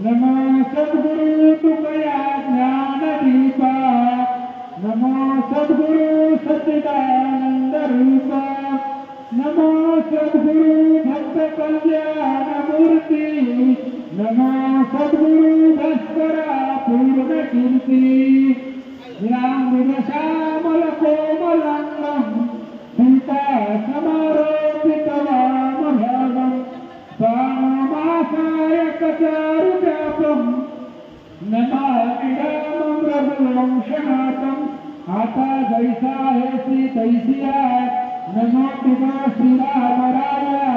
नमो सद्गुरु तुकया ज्ञानदीपा नमो सद्गुरु सच्चिदानंद रूपा नमो सद्गुरु भक्त कल्याण मूर्ति नमो सद्गुरु भास्करा पूर्ण कीर्ति श्यामल कोमलांगम सीता समारोपित वामभागम स्वामासाय कचारुजापम नमामि रामं रघुवंशनाथम आता जैसा हेसी तैसिया नमो तुमा श्रीरामराया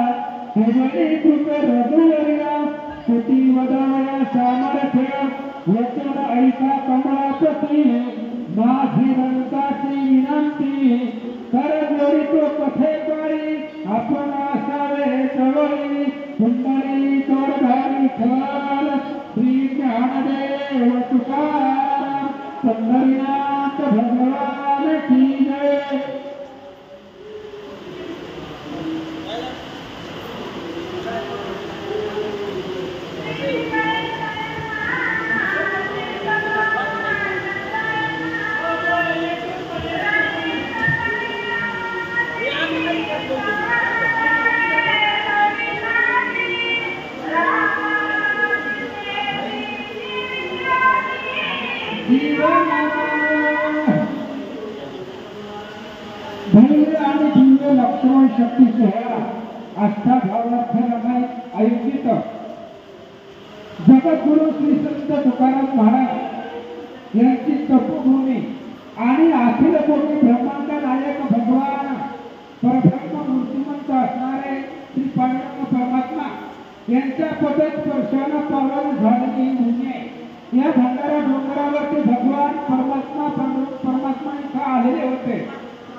केवली कृप रघुवरिया स्तुती वदया सामर्थ्य वचन ऐका कमळापती माझी रंगाची विनंती करजोडी तो कथे काळी आपण असावे जवळी कुंडली तोडधारी खाल श्री ज्ञानदेव तुकाराम पंढरीनाथ भगवान की जय। धैर्य आणि दिव्य लक्ष्मण शक्ती सोहळा आस्था भावार्थ रमायत आयोजित जगद्गुरु श्री संत तुकाराम महाराज यांची तपोभूमी आणि अखिल कोटी ब्रह्मांड नायक भगवान परब्रह्म मूर्तिमंत असणारे श्री पांडुरंग परमात्मा यांच्या पदस्पर्शाने पावन झालेली भूमी या भंडारा डोंगरावरती भगवान परमात्मा इथं आलेले होते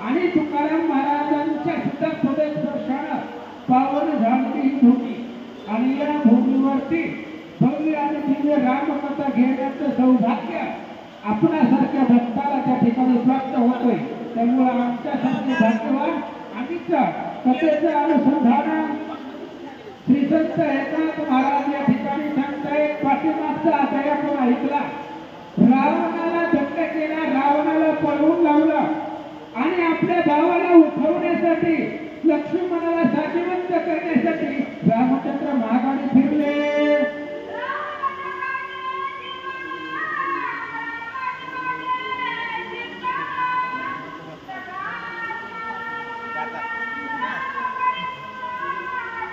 आणि तुकाराम महाराजांच्या सुद्धा पदस्पर्शाने पावन झालेली भूमी आणि या भूमीवरती भव्य आणि दिव्य रामकथा घेण्याचं सौभाग्य आपणासारख्या भक्ताला त्या ठिकाणी प्राप्त होतोय। त्यामुळे आमच्यासारखे भाग्यवान आम्हीच कथेचं अनुसंधान श्री संत एकनाथ महाराज या ठिकाणी सांगतायत। पाठीमागचा अध्याय आपण ऐकला, रावणाला दंड केला, रावणाला पळवून लावलं आणि आपल्या भावाला उठवण्यासाठी लक्ष्मणाला साजिवंत करण्यासाठी रामचंद्र महागाडी फिरले।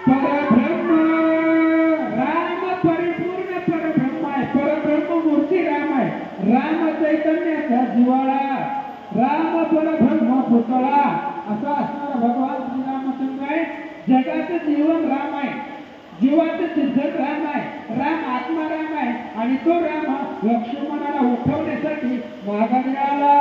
परब्रह्म राम परिपूर्ण परब्रह्म आहे, परब्रह्म मूर्ती राम आहे, राम चैतन्याचा जिव्हाळा, राम परब्रह्म पुतळा असा असणारा भगवान श्रीरामचंद्र आहे। जगाचं जीवन राम आहे, जीवाचं चिंतन राम आहे, राम आत्मा राम आहे आणि तो राम लक्ष्मणाला उठवण्यासाठी माघारी आला।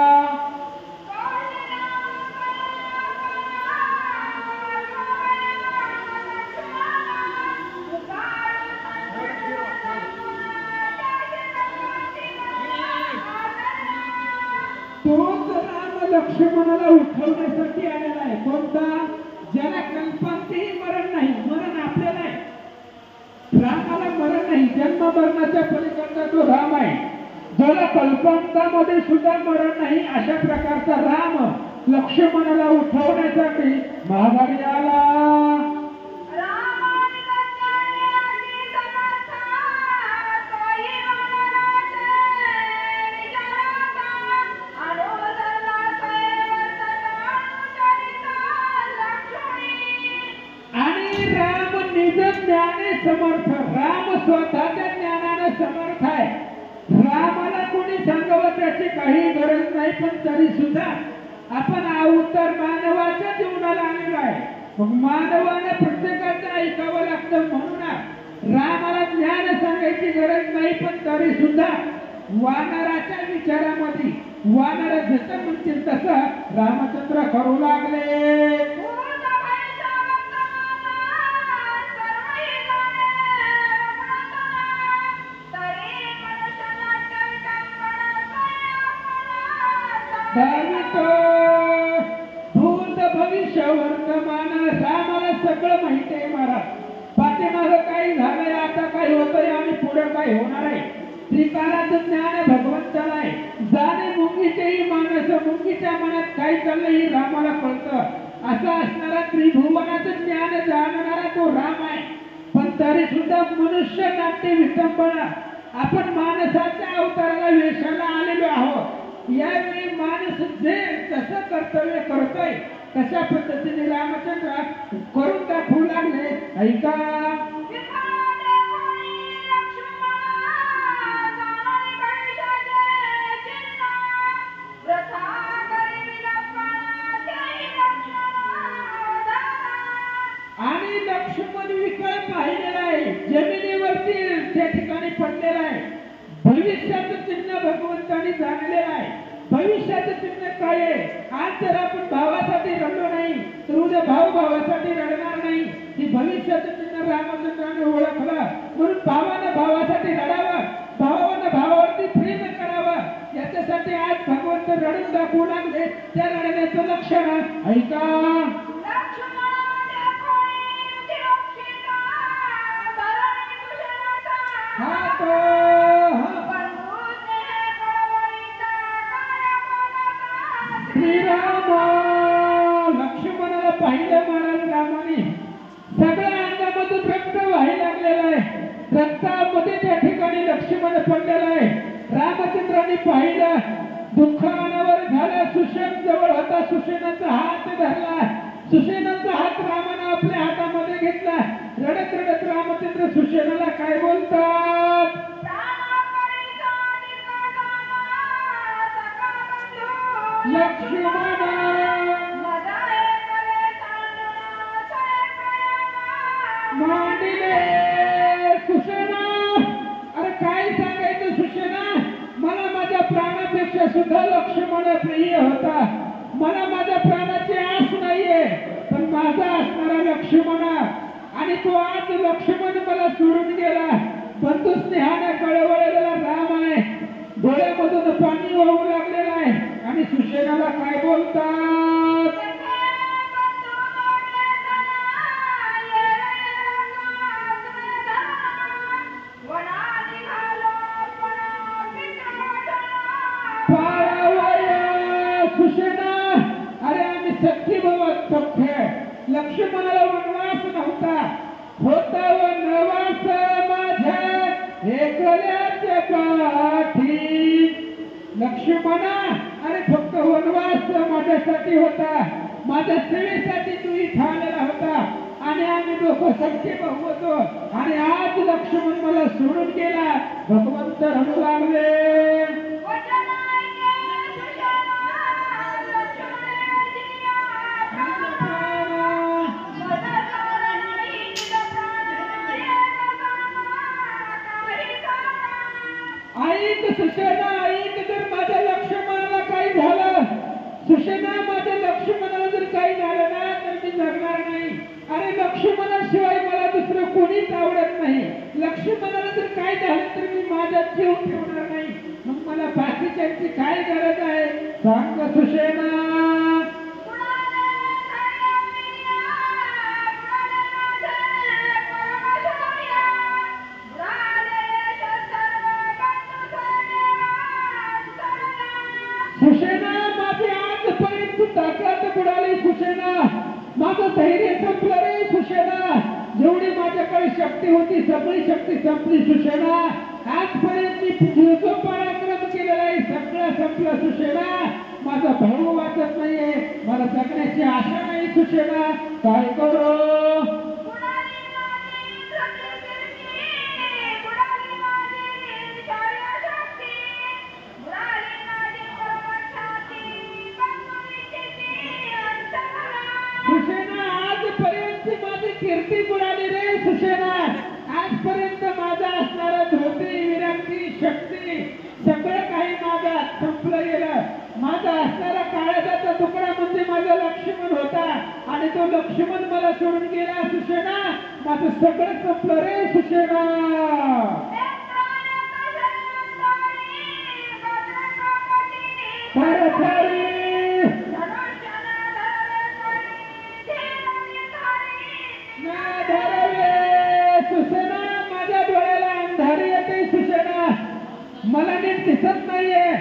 तोच राम लक्ष्मणाला उठवण्यासाठी आलेला आहे। कोणता? ज्याला कल्पांतही मरण नाही, मरण आपल्याला आहे, रामाला मरण नाही, जन्म मरणाच्या पलीकडचा तो राम आहे, ज्याला कल्पांतामध्ये सुद्धा मरण नाही, अशा प्रकारचा राम लक्ष्मणाला उठवण्यासाठी माघारी आला। ज्ञाने समर्थ, राम स्वतःच्या ज्ञानाने समर्थ आहे। रामाला कोणी सांगावं त्याची काही गरज नाही, पण तरी सुद्धा आपण अवतार मानवाच्या जीवनाला आलेलो आहे, मग मानवाने प्रत्येकाचं ऐकावं लागतं। म्हणून रामाला ज्ञान सांगायची गरज नाही, पण तरी सुद्धा वानराच्या विचारामध्ये वानर जसं म्हणतील तसं रामचंद्र करू लागले। भूत भविष्य वर्तमान रामाला सगळं माहिती आहे महाराज। पाठीमागं काही झालंय, आता काय होतंय आणि पुढे पुढे काय होणार आहे. त्रिकालाचं ज्ञान भगवंताला आहे. जाणे मुंगीचेही मानस, मुंगीच्या मनात काय चाललंय हे रामाला कळतं. असा असणारा त्रिभुवनाचं ज्ञान जाणणारा तो राम आहे. पण तरी सुद्धा मनुष्य नाट्य विटंबना, आपण माणसाच्या अवताराला वेशाला आलेलो आहोत. यावेळी माणूस जे कसं कर्तव्य करतोय तशा पद्धतीने रामचंद्र करून दाखवू लागले. ऐका आणि लक्ष्मण विकळ पाहिलेला आहे. जमिनीवरती त्या ठिकाणी पडलेला आहे. भविष्याचं चिन्ह भगवंतानी जाणलेलं आहे. भविष्याचं चिन्ह काय आहे. आज जर आपण भावासाठी रडलो नाही तर उद्या भाऊ भावासाठी रडणार नाही. ही भविष्याचं चिन्ह रामचंद्राने ओळखलं. म्हणून भावानं भावासाठी रडावं, भावानं भावावरती प्रेम करावं. याच्यासाठी आज भगवंत रडून दाखवू लागले. त्या रडण्याचं लक्षण ऐका. लक्ष्मणाला पाहिलं महाराज रामाने. सगळ्या अंगामधून रक्त व्हायला लागलेलं आहे. रक्तामध्ये त्या ठिकाणी लक्ष्मण पडलेला आहे. रामचंद्राने पाहिलं, दुःख अनावर झालं. सुषेण जवळ होता. सुषेणाचा हात धरला. सुषेणाचा हात रामाने आपल्या हातामध्ये घेतला. रडत रडत रामचंद्र सुषेणाला काय बोलतात. लक्ष्मण मांडिले सुषेणा. अरे काय सांगायचं सुषेणा. मला माझ्या प्राणापेक्षा सुद्धा लक्ष्मण प्रिय होता. मला माझ्या प्राणाची आस नाहीये, पण माझा असणारा लक्ष्मण. आणि तो आज लक्ष्मण मला सोडून गेला. बंधू स्नेहाने कळवळलेला राम आहे. डोळ्यामधून पाणी वाहू लागलेलं आहे. आणि सुषेणाला काय बोलतात. सुषेणा अरे आम्ही सख्खी भावात सख्खे. लक्ष्मणाला वनवास नव्हता, होता वनवास माझ्या एकल्याच्या पाठी. लक्ष्मणा अरे फक्त वनवास माझ्यासाठी होता. माझ्या सेवेसाठी तू इथं आलेला होता. आणि आम्ही दोघं सख्खे भाऊ होतो. आणि आज लक्ष्मण मला सोडून गेला. भगवंत रडू लागले. ऐक सुषेणा ऐक. जर माझ्या लक्ष्मणाला काही झालं, सुषेणा माझ्या लक्ष्मणाला जर काही झालं ना तर मी जगणार नाही. अरे लक्ष्मणाशिवाय मला दुसरं कोणीच आवडत नाही. लक्ष्मणाला जर काय झालं तर मी माझा जीव ठेवणार नाही. मग मला बाकीच्यांची काय गरज आहे सांग सुषेणा. सुषेणा माझी आजपर्यंत ताकद बुडाली. सुषेणा माझं धैर्य संपलं रे. सुषेणा जेवढी माझ्याकडे शक्ती होती सगळी शक्ती संपली. सुषेणा आजपर्यंत मी जो पराक्रम केलेला आहे सगळं संपलं. सुषेणा माझा भाऊ वाचत नाहीये. मला जगण्याची आशा नाही. सुषेणा काय करू. सुषेणा आजपर्यंत माझी कीर्ती बुडाली रे. सुषेणा आजपर्यंत माझा असणारा धोती विरक्ती शक्ती सगळं काही माझा संपलं गेलं. माझा असणारा काळजाचा तुकडा म्हणजे माझा लक्ष्मण होता. आणि तो लक्ष्मण मला सोडून गेला. सुषेणा माझं सगळं संपलं रे. सुषेणा सुषेणा माझ्या डोळ्याला अंधारी येते. दिसत नाहीये.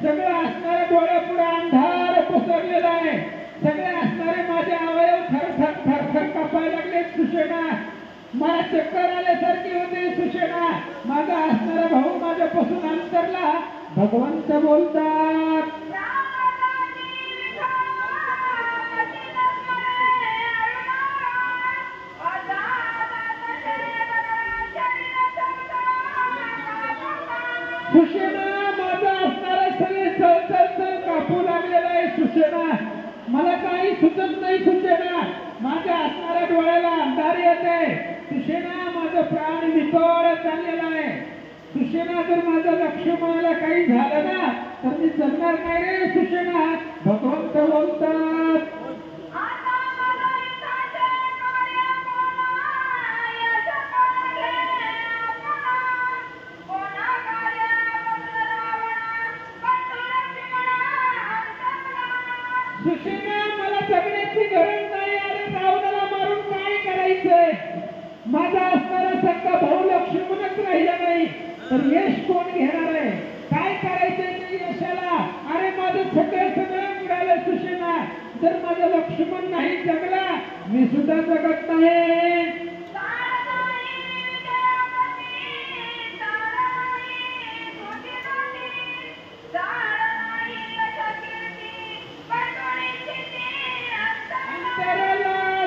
सगळं असणाऱ्या डोळ्यापुढे अंधार पसरलेला आहे. सगळे असणारे माझे अवयव थरथर थरथर कापायला लागले. सुषेणा मला चक्कर आल्यासारखी होते. सुषेणा माझा असणारा भाऊ माझ्यापासून अंतरला. भगवंत बोलतात सुषेणा माझा असणारा शरीर चल कापू लागलेला आहे. सुषेणा मला काही सुचत नाही. सुषेणा माझ्या असणाऱ्या डोळ्याला अंधार येते. सुषेणा माझं प्राण नितळ चाललेला आहे. सुषेणा जर माझं लक्ष्मणाला काही झालं ना तर मी जगणार नाही रे. सुषेणा भगवंत बोलतात सुषेणा मला जगण्याची गरज नाही. अरे रावणाला मारून काय करायचंय. माझा असणारा सख्खा भाऊ लक्ष्मणच राहिला नाही तर यश कोण घेणार आहे. काय करायचंय त्या यशाला. अरे माझं सगळं मिळालं. सुषेणा जर माझा लक्ष्मण नाही जगला मी सुद्धा जगत नाही.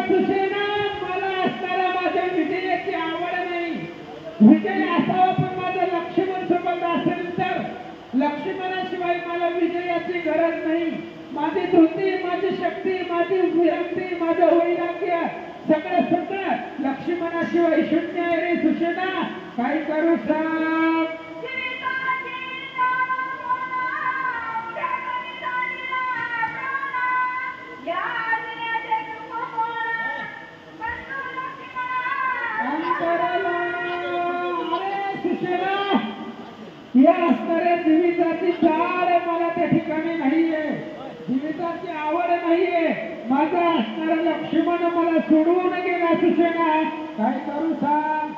सुषेणा मला असणारा माझ्या विजयाची आवड नाही. विजय असावा पण माझा लक्ष्मण सोबत असेल तर. लक्ष्मणाशिवाय मला विजयाची गरज नाही. माझी धृती माझी शक्ती माझी विरक्ती माझं वैराग्य सगळं लक्ष्मणाशिवाय शून्य आहे रे. सुषेणा काय करू सांग. या असणाऱ्या जीविताची चाल मला त्या ठिकाणी नाहीये. जीविताची आवड नाहीये. माझा असणारा लक्ष्मण मला सोडवून गेला. सुषेणा काय करू सांग.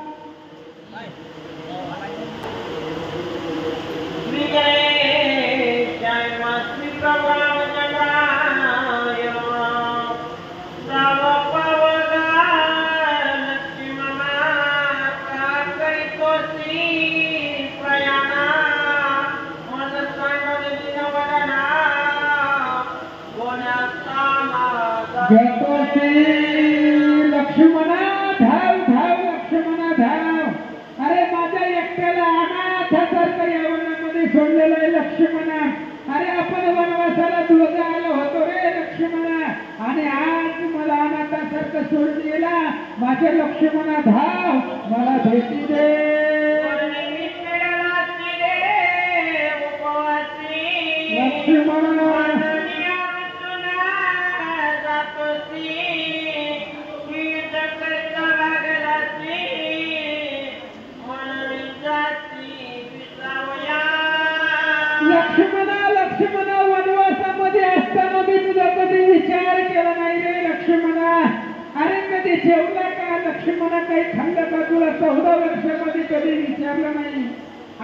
लक्ष्मणा धाव धाव लक्ष्मणा धाव. अरे माझ्या एकट्याला अनाथासारखं या वनामध्ये सोडलेलं आहे. लक्ष्मणा अरे आपण वनवासाला तुझं आलो होतो रे लक्ष्मणा आणि आज मला अनाथासारखं सोडून गेला. माझ्या लक्ष्मणा धाव मला भेटी दे. लक्ष्मणा लक्ष्मणा वनवासामध्ये असताना मी तुझा कधी विचार केला नाही रे लक्ष्मणा. अरे कधी जेवला का लक्ष्मणा. काही खाल्लं का तुला 14 वर्षामध्ये कधी विचारलं नाही.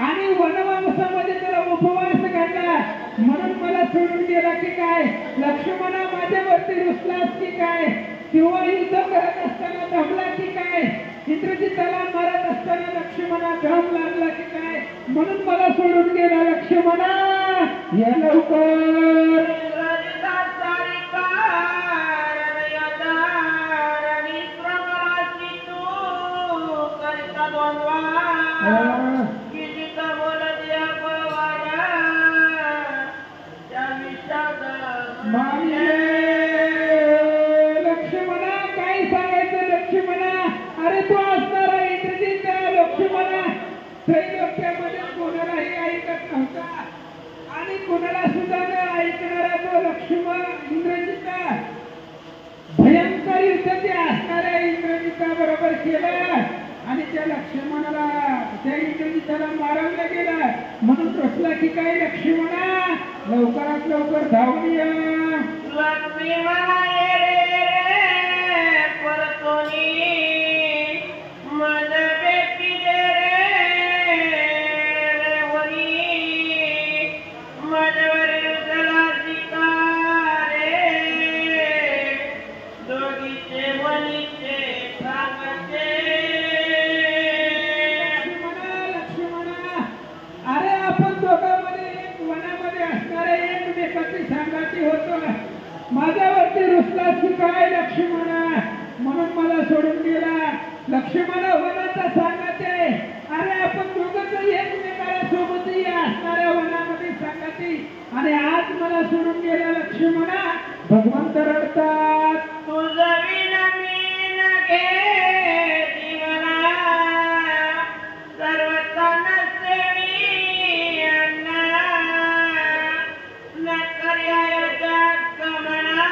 आणि वनवासामध्ये तुला उपवास घातला म्हणून मला सोडून गेला की काय. लक्ष्मणा माझ्यावरती रुसलास की काय. किंवा युद्ध करत असताना दमला की काय. इंद्रजिताला मारत असताना लक्ष्मणा घाम लागला की काय. म्हणून मला सोडून गेला लक्ष्मणा. या लवकर लक्ष्मणा काय सांगायचं लक्ष्मणा. अरे तू असणारा इंद्रजित लक्ष्मणा त्रैलोक्यामध्ये कोणालाही ऐकत नव्हता आणि कोणाला सुद्धा न ऐकणारा तो लक्ष्मण इंद्रजिता भयंकर युद्ध ते असणाऱ्या इंद्रजिता बरोबर केलं आणि त्या लक्ष्मणाला त्या इंद्रजिताला मारवलं गेलं. म्हणून रचला की काय लक्ष्मणा लवकरात लवकर धावून या. माझ्यावरती रुसलास की काय लक्ष्मणा, म्हणून मला सोडून गेला. लक्ष्मणा वनाचा सांगते, अरे आपण दोघंच एकमेकाला सोबतही असणाऱ्या वनामध्ये सांगते, आणि आज मला सोडून गेला लक्ष्मणा. भगवंत रडतात, तुझं विना मी न घे जीवना, सर्वताना सेवी अण्णा, न कर्याचा गमना,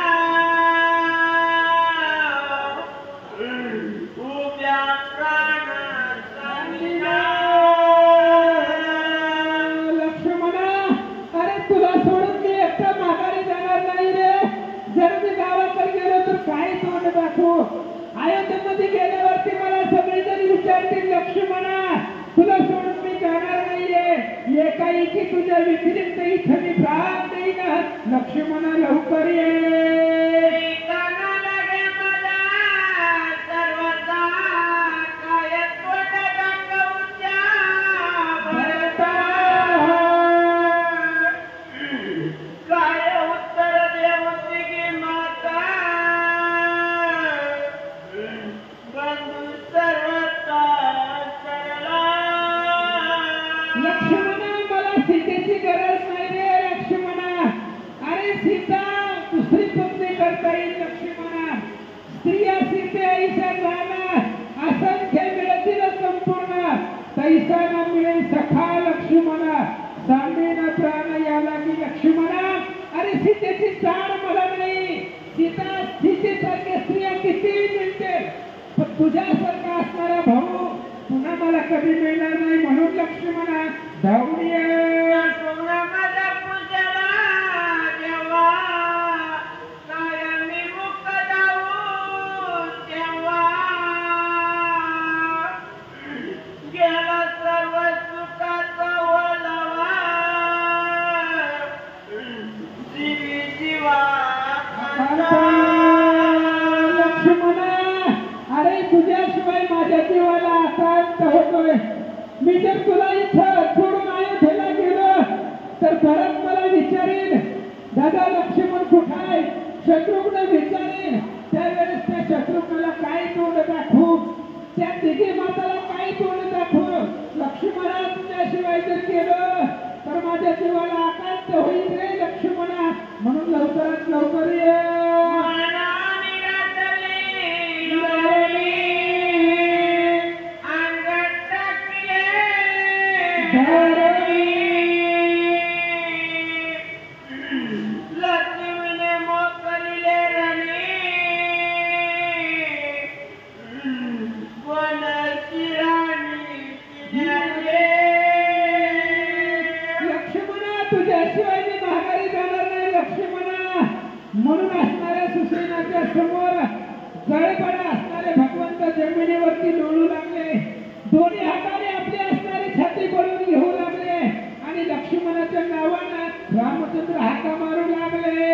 उभ्या प्राणाचा लक्ष्मणा, अरे तुला सोडून मी एकटा माघारी जाणार नाही रे. जर मी गावाकडे गेलो तर काय तोंड दाखवू. अयोध्येमध्ये गेल्यावरती मला सगळेजण विचारतील, लक्ष्मणा तुला सोडून मी जाणार नाहीये. एकाएकी तुझ्या व्यतिरिक्त इथं मी प्राण देईन. लक्ष्मणा लवकर ये. लक्ष्मणा मला सीतेची गरज नाही रे लक्ष्मणा. अरे सीता दुसरी पत्नी करता येईल लक्ष्मणा. स्त्रिया सीते ऐसा जाना, असंख्य मिळतील संपूर्ण, तैसा न मिळेल सखा लक्ष्मणा. सांगेना प्राण याला की लक्ष्मणा. अरे सीतेची चाड मला नाही. सीता सीतेसारख्या स्त्रिया कितीही मिळतील, पण तुझ्यासारखा असणारा भाऊ पुन्हा मला कधी मिळणार नाही. म्हणून लक्ष्मणा धावून ये. अरे तुझ्याशिवाय माझ्या जीवाला अशांत होतोय. मी जर तुला इथं सोडून अयोध्येला गेलो तर भरत मला विचारेल, दादा लक्ष्मण कुठं आहे. शत्रुघ्न विचारेल, त्यावेळेस त्या शत्रुघ्नाला काय तोंड दाखवू, त्या तिघी माताला काय तोंड दाखवू. लक्ष्मणा तुझ्याशिवाय जर गेलो तर माझ्या जीवाला अशांत होईल रे लक्ष्मणा. म्हणून लवकरात लवकर ये. तुझ्याशिवाय मी माघारी जाणार नाही लक्ष्मणा. म्हणून असणाऱ्या सुसेनाच्या समोर गळपणा असणारे भगवंत जमिनीवरती लोळू लागले. दोन्ही हाताने आपली असणारी छाती पडून घेऊ लागले आणि लक्ष्मणाच्या नावानं रामचंद्र हाका मारू लागले.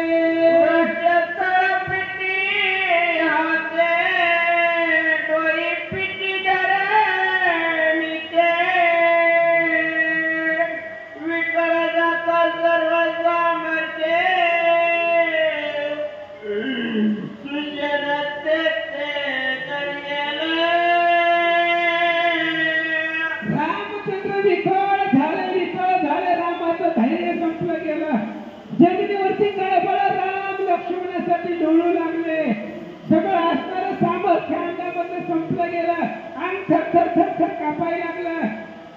जमिनीवरती कळबळ राम लक्ष्मणासाठी डोळू लागले. सगळं असणारं सामर्थ्य अंगामध्ये संपलं गेलं. अंग थर थर थर थर कापायला लागलं.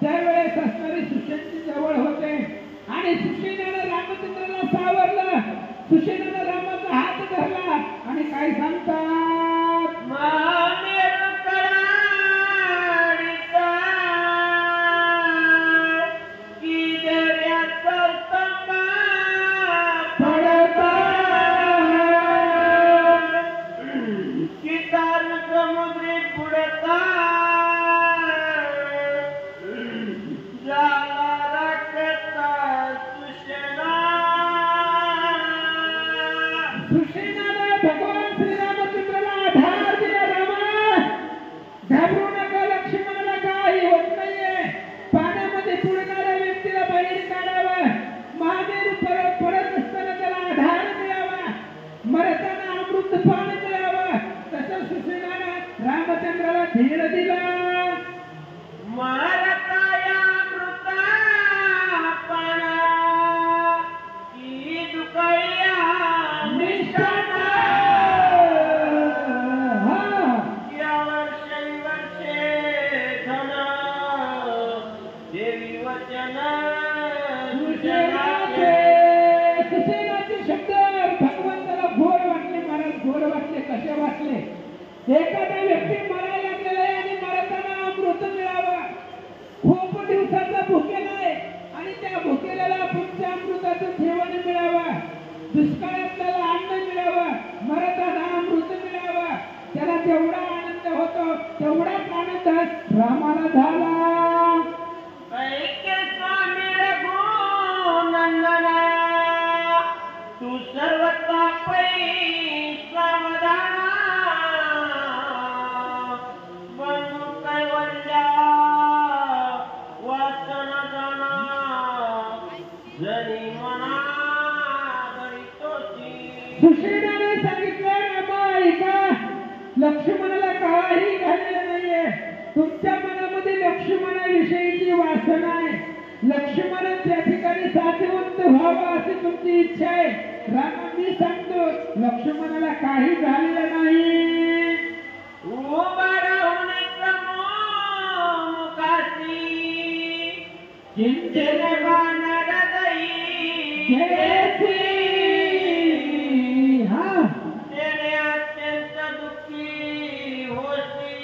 त्यावेळेस असणारे सुषेणची जवळ होते आणि सुषेणानं रामचंद्राला सावरलं. सुषेणानं रामाचा हात धरला आणि काय सांगतात, सुषेणानं भगवान श्रीरामचंद्राला आधार दिला. रामा घाबरू नका, लक्ष्मणाला काही होत नाहीये. पाण्यामध्ये बुडणाऱ्या व्यक्तीला बाहेर काढावं, महादेव पडत असताना त्याला आधार मिळावा. मरत सुषेण दिला मरताया मृता पाना की दुकळ्या निशाणा या वर्षे धन देवी वचन सुषेणाचे शब्द भगवंताला घोर वाटले महाराज घोर वाटले कसे वाटले एखादा व्यक्ती मरायला लागलेला आहे आणि मरताना अमृत मिळावा खूप दिवसाचा भुकेला आहे आणि त्या भुकेल्याला पुढच्या अमृताचं जेवण मिळावा दुष्काळात त्याला अन्न मिळावं मरताना अमृत मिळावा त्याला जेवढा आनंद होतो तेवढाच आनंद रामाला झाला ऐके स्वामी रघुनंदना तू सर्व तापै सावधाना बंधू कैवल्या वासन जाना जनी मना गरितोसी सुषेणाने सांगितलं रामा ऐका लक्ष्मणाला काही घाललेलं नाहीये तुमच्या मनामध्ये लक्ष्मणाविषयीची वासना आहे लक्ष्मण त्या ठिकाणी साधवंत व्हावं अशी तुमची इच्छा आहे रामा मी सांगतो लक्ष्मणाला काही झालेलं नाही उभा राहून मुखासी चिंतेने बाणर दई हा तेने अत्यंत दुःखी होती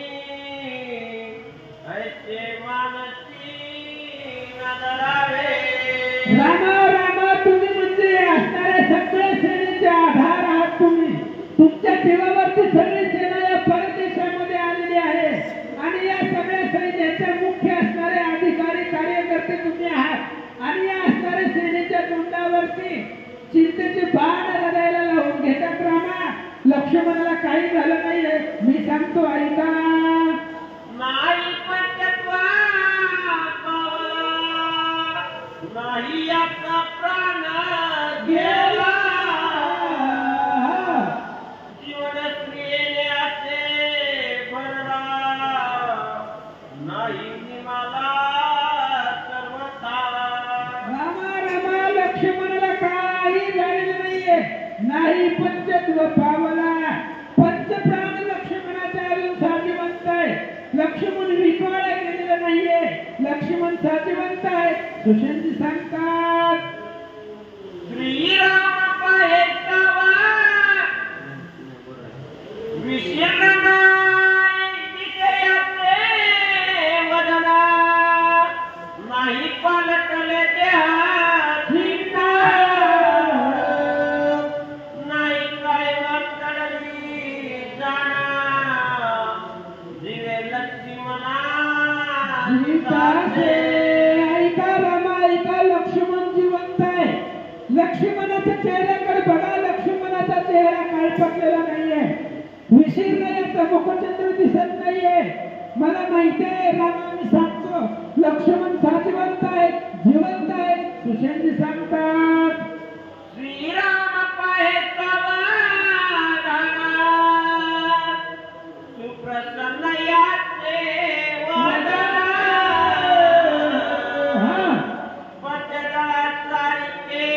ऐसे मानसी नदरावे रामा रामा तुम्ही म्हणजे असणाऱ्या सगळ्या सेनेचे आधार आहात तुम्ही तुमच्या जीवावरती सगळी सेना या परदेशामध्ये आलेली आहे आणि या सगळ्या सैन्याचे मुख्य असणारे अधिकारी कार्यकर्ते तुम्ही आहात आणि या असणाऱ्या सेनेच्या तोंडावरती चिंतेचे बाण लढायला लावून घेतात रामा लक्ष्मणाला काही झालं नाहीये मी सांगतो ऐका नाही पंचत्वा पावला नाही आपला प्राण गेला जीवन स्त्रियेने असे भरला नाही निमाला सर्वथा रामा रामा लक्ष्मणाला काही झालेलं नाहीये नाही पंचत्व पावला पंचप्राण लक्ष्मणाचा अजून साधिवंत आहे लक्ष्मण विकळ गेलेलं नाहीये लक्ष्मण साधिवंत आहे सुषेणजी सांगतात श्रीराम पाहे कावा विशीर्ण दिशयाचे वदना नाही पालटले त्या चिंता नाही काय वाकडली जाणा दिवे लक्ष्मणा सीताचे ऐका रामा ऐका लक्ष्मण जिवंत आहे लक्ष्मणाच्या चेहऱ्याकडे बघा लक्ष्मणाचा चेहरा काळपटलेला नाहीये विशीर्ण याचा मुखचंद्र दिसत नाहीये मला माहिती आहे रामा मी सांगतो लक्ष्मण साजिवंत आहे जिवंत आहे सुषेणजी सांगतात श्रीराम पाहे समाधाना सुप्रसन्न याचे वदना पचला सारिके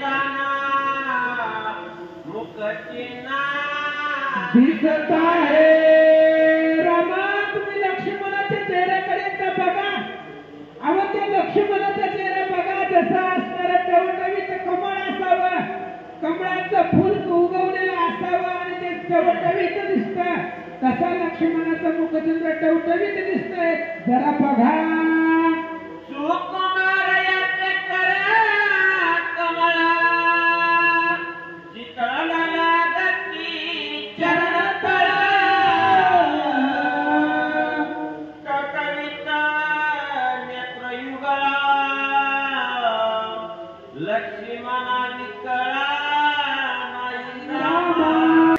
जाना मुखचिन्हा दिसत आहे रामा तुम्ही लक्ष्मणाच्या चेहऱ्याकडे एकदा बघा अहो त्या लक्ष्मणाचा चेहरा बघा जसा असणारा टवटवीत कमळ असावं कमळाचं फुल उगवलेलं असावं आणि ते टवटवीत दिसतं तसा लक्ष्मणाचा मुखचंद्र टवटवीत दिसतंय जरा बघा सुकुमार याचे करा कमळा चितळला लागती चरण तळा टवटवीत नेत्रयुगला लक्ष्मणा निकळा नाही रामा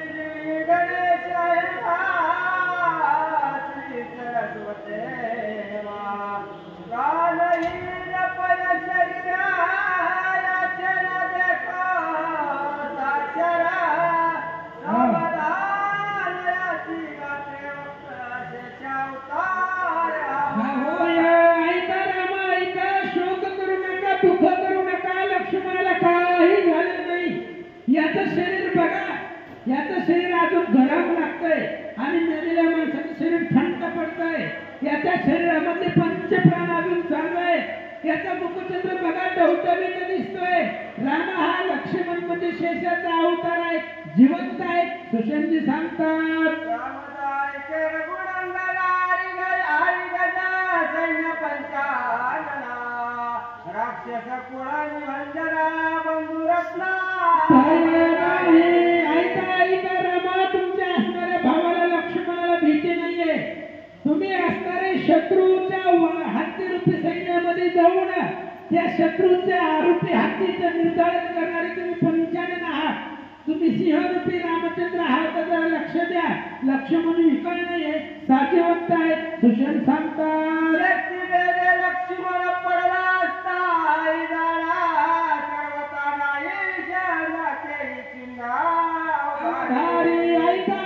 श्री गणेशाय नमः श्री सरस्वते नमः कालही याच्या शरीरामध्ये पंचप्राण अजून चालू आहे. याचा मुखचंद्र बघा टवटवीत दिसतोय. राम हा लक्ष्मण म्हणजे शेषाचा अवतार आहे, जिवंत आहे. सुषेणजी सांगतात राक्षस कुळानी वंदना बंधुरत्ना ऐका रामा, तुमच्या असणाऱ्या भावाला लक्ष्मणाला भीती नाहीये. तुम्ही असणारे शत्रूच्या हत्तीरूपी सैन्यामध्ये जाऊन त्या शत्रूच्या आरोपी हत्तीचं निर्धारण करणारे तुम्ही पंचानन आहात. तुम्ही सिंहरूपी रामचंद्र आहात. जरा लक्ष द्या. लक्ष्मण विकळ नाहीये, साजेवंत आहे. सुषेण सांगतात लक्ष्मण पडला असता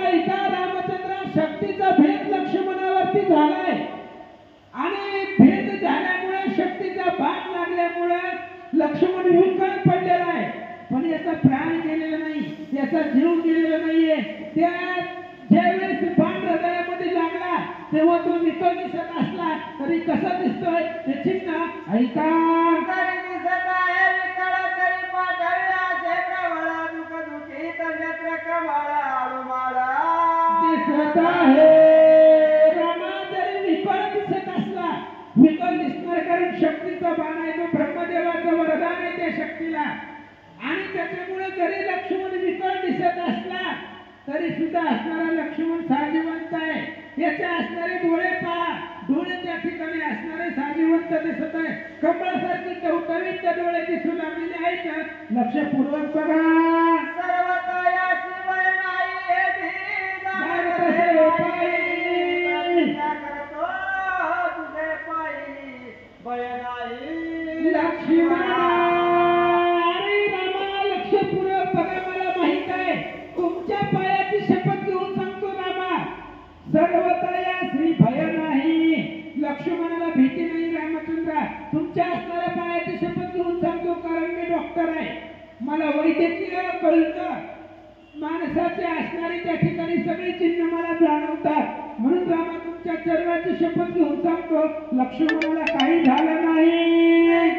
ऐका रामचंद्र, शक्तीचा भेद लक्ष्मणावरती झालाय आणि भेद झाल्यामुळे शक्तीचा बाण लागल्यामुळे लक्ष्मण विकळ पडलेला आहे. पण याचा प्राण गेलेला नाही, याचा जीव गेलेला नाहीये. त्या ज्यावेळेस बाण हृदयामध्ये लागला तेव्हा तो विकळ दिसत असला तरी कसा दिसतोय ते चिन्ह ऐका. दिसत आहे रामा, जरी विकळ दिसत असला, विकळ दिसणार कारण शक्तीचा बाण आहे, तो ब्रह्मदेवाचं वरदान आहे त्या शक्तीला. आणि त्याच्यामुळे जरी लक्ष्मण विकळ दिसत असला तरी सुद्धा असणारा लक्ष्मण साजिवंत आहे. याचे असणारे डोळे पहा, डोळे त्या ठिकाणी असणारे साजिवंत दिसत आहे. कमळासारखी टवटवीत डोळे दिसू लागलेले आहेत. लक्षपूर्वक बघा. लक्षपूर्वक बघा. मला माहित आहे, तुमच्या पायाची शपथ घेऊन सांगतो रामा, सर्वता या श्री भय नाही. लक्ष्मणाला भीती नाही रामचंद्र. तुमच्या असणाऱ्या पायाची शपथ घेऊन सांगतो, कारण मी डॉक्टर आहे. मला वैद्यकीय कळतं. माणसाचे असणारी त्या ठिकाणी सगळी चिन्ह मला जाणवतात. म्हणून रामा, तुमच्या चरणाची शपथ घेऊन सांगतो, लक्ष्मणाला काही झालं नाही.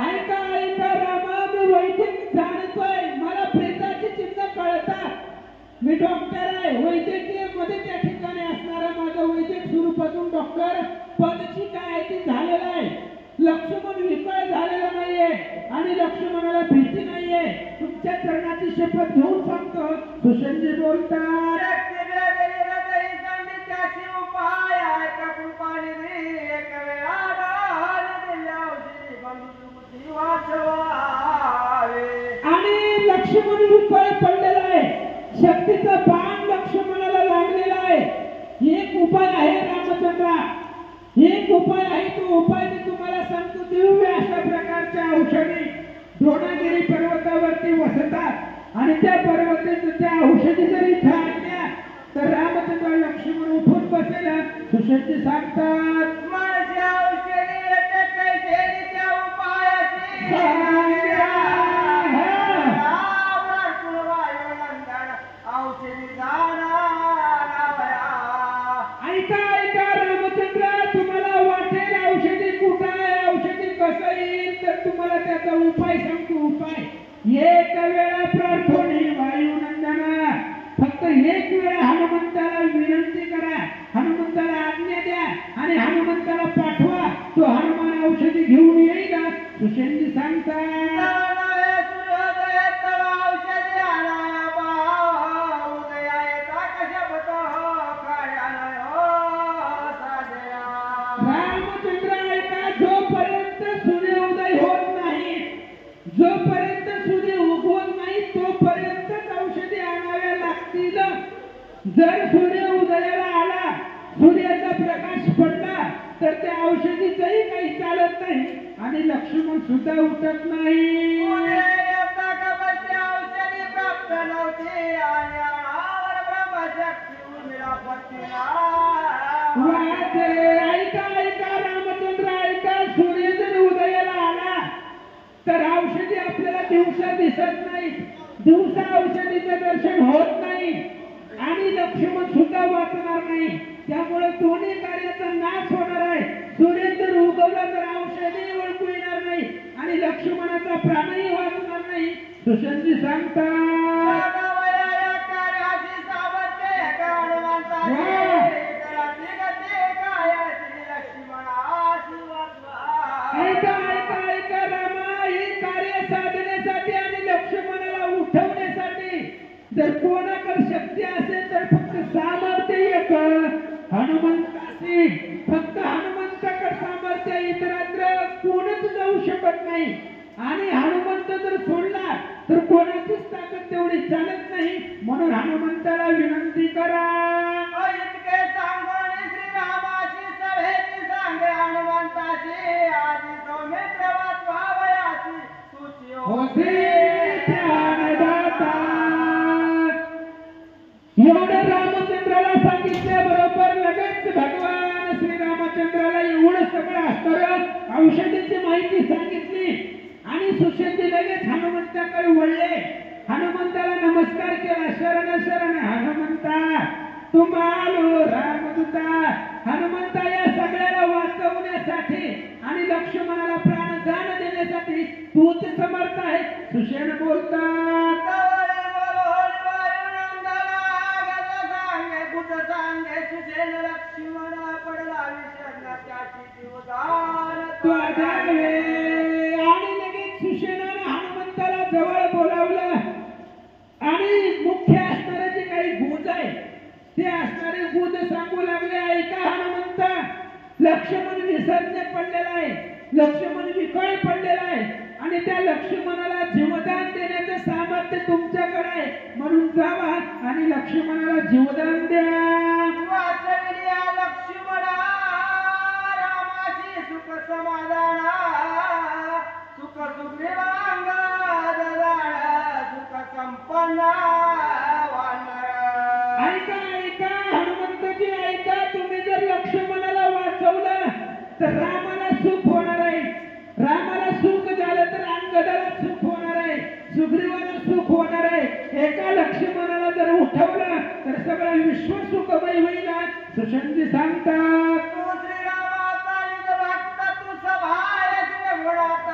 ऐका रामा, मी वैद्यक जाणतोय. मला प्रेताचे चिन्ह कळतात. मी डॉक्टर आहे. वैद्यकीय मध्ये त्या ठिकाणी असणारा माझं वैद्यक स्वरूपातून डॉक्टर पदची काय ती झालेलं आहे. लक्ष्मण विकळ झालेला नाहीये आणि लक्ष्मणाला भीती नाहीये. तुमच्या चरणाची शपथ घेऊन सांगतो. सुषेणजी बोलतात आणि लक्ष्मण विकळ पडलेला आहे. शक्तीचा बाण लक्ष्मणाला लागलेला आहे. एक उपाय आहे रामचंद्रा, एक उपाय आहे. तो उपाय मी तुम्हाला सांगतो. दिव्य अशा प्रकारच्या औषधी द्रोणागिरी पर्वतावरती वसतात आणि त्या पर्वताच्या त्या औषधी जर इथे आणल्या तर रामचंद्र लक्ष्मण उठून बसेल. सुषेणजी सांगतात ऐका रामचंद्र, तुम्हाला वाटेल औषधी कुठं आहे, औषधी कसं येईल, तर तुम्हाला त्याचा उपाय सांगतो. उपाय एक वेळा प्रार्थने वायुनंदना, फक्त एक वेळा हनुमंताला विनंती करा, हनुमंताला आज्ञा द्या आणि हनुमंताला पाठवा. तो हनुमान औषधी घेऊन येईल. सुषेणजी सांगतात रामचंद्र, ऐका, जोपर्यंत सूर्योदय होत नाही, जोपर्यंत सूर्य उगवत नाही, तोपर्यंतच औषधी आणाव्या लागतील. जर सूर्य उदयाला आला, सूर्याचा प्रकाश पडला, तर त्या औषधीचंही काही चालत नाही आणि लक्ष्मण सुद्धा उठत नाही. ऐका रामचंद्र, ऐका, सूर्य जर उदयाला आला तर औषधी आपल्याला दिवसा दिसत नाही, दिवसा औषधीचं दर्शन होत नाही आणि लक्ष्मण सुद्धा वाचणार नाही. त्यामुळे दोन्ही कार्याचा नाश होणार आहे. सूर्य जर उगवला तर औषधी ओळखू येणार नाही आणि लक्ष्मणाचा प्राणही वाचणार नाही. सुशांतजी सांगतात ऐका ऐका ऐका रामा, ही कार्य साधण्यासाठी आणि लक्ष्मणाला उठवण्यासाठी जर कोणाकडे शक्ती असेल तर फक्त सामर्थ्य एक हनुमंताची. फक्त हनुमंताकडे सामर्थ्य, इतरांत्र कोणच जाऊ शकत नाही. आणि हनुमंत जर सोडला तर कोणाचीच ताकद तेवढी चालत नाही. म्हणून हनुमंताला विनंती करा. इतके सांगून श्रीरामाची सभेची सांगे हनुमंताची आधी सौमित्र वाचवावयाची तुझी होते ज्ञानदाता. एवढं रामचंद्राला सांगितल्याबरोबर लगेच भगवान श्रीरामचंद्राला एवढं सगळं असतं औषधीची माहिती सांगितली आणि सुशेषजी लगेच हनुमंताकडे वळले. हनुमंताला नमस्कार केला. शरण शरण हनुमंता, तुम्हाला रामदूता. हनुमंता या सगळ्याला वाचवण्यासाठी आणि लक्ष्मणाला प्राणदान देण्यासाठी तूच समर्थ आहे. सुषेण बोलतात लक्ष्मण पडला विषयाची जीवदान आणि लगेच सुषेणाने हनुमंताला जवळ बोलावलं आणि मुख्य असणारे जे काही गुज आहे ते असणारे गुज सांगू लागले. ऐका हनुमंता, लक्ष्मण विसर्जन पडलेला आहे, लक्ष्मण विकळ पडलेला आहे आणि त्या लक्ष्मणाला जीवदान देण्याचं सामर्थ्य तुमच्याकडे आहे. म्हणून जावा आणि लक्ष्मणाला जीवदान द्या. लक्ष्मणा रामाची सुख समाधान सुख सुग्रीवांग सुख संपन्न ऐका ऐका हनुमंतजी ऐका, तुम्ही जर लक्ष्मणाला वाचवलं तर रामाला सुख होणार आहे. रामाला सुख झालं तर अंगदाला सुख होणार आहे, सुग्रीवाला सुख होणार आहे. एका लक्ष्मणाला जर उठवलं तर सगळं विश्व सुखमय होईल. सुशांतजी सांगतात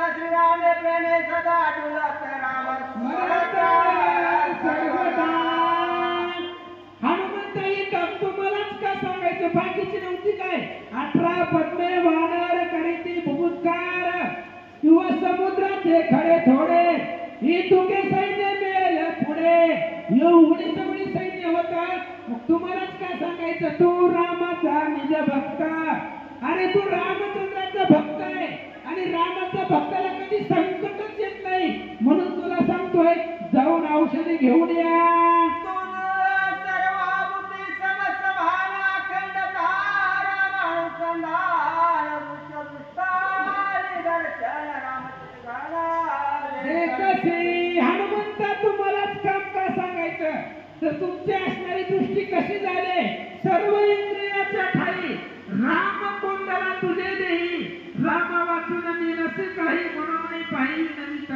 श्रीरामे प्रेमे सदा डुलत राम हनुमंत ही काम तुम्हालाच का सांगायचं, बाकीची नव्हती काय. 18 पद्मे वानर करीती भूतकार किंवा समुद्राचे खडे थोडे ही तुके सैन्य मेल पुढे. एवढी सगळी सैन्य होता. मग तुम्हालाच काय सांगायचं, तू रामाचा निज भक्त. अरे तू रामचंद्राचा भक्त आहे आणि रामाच्या भक्ताला कधी संकटच येत नाही. म्हणून तुला सांगतोय जाऊन औषधी घेऊन या. हनुमंता तुम्हालाच काम का सांगायचं, तर तुमची असणारी दृष्टी कशी झाली. सर्व इंद्रियाच्या ठाई राम कोंडाला तुझे देई, राम वाचून मी नसे काही म्हणून पाहिली नंत.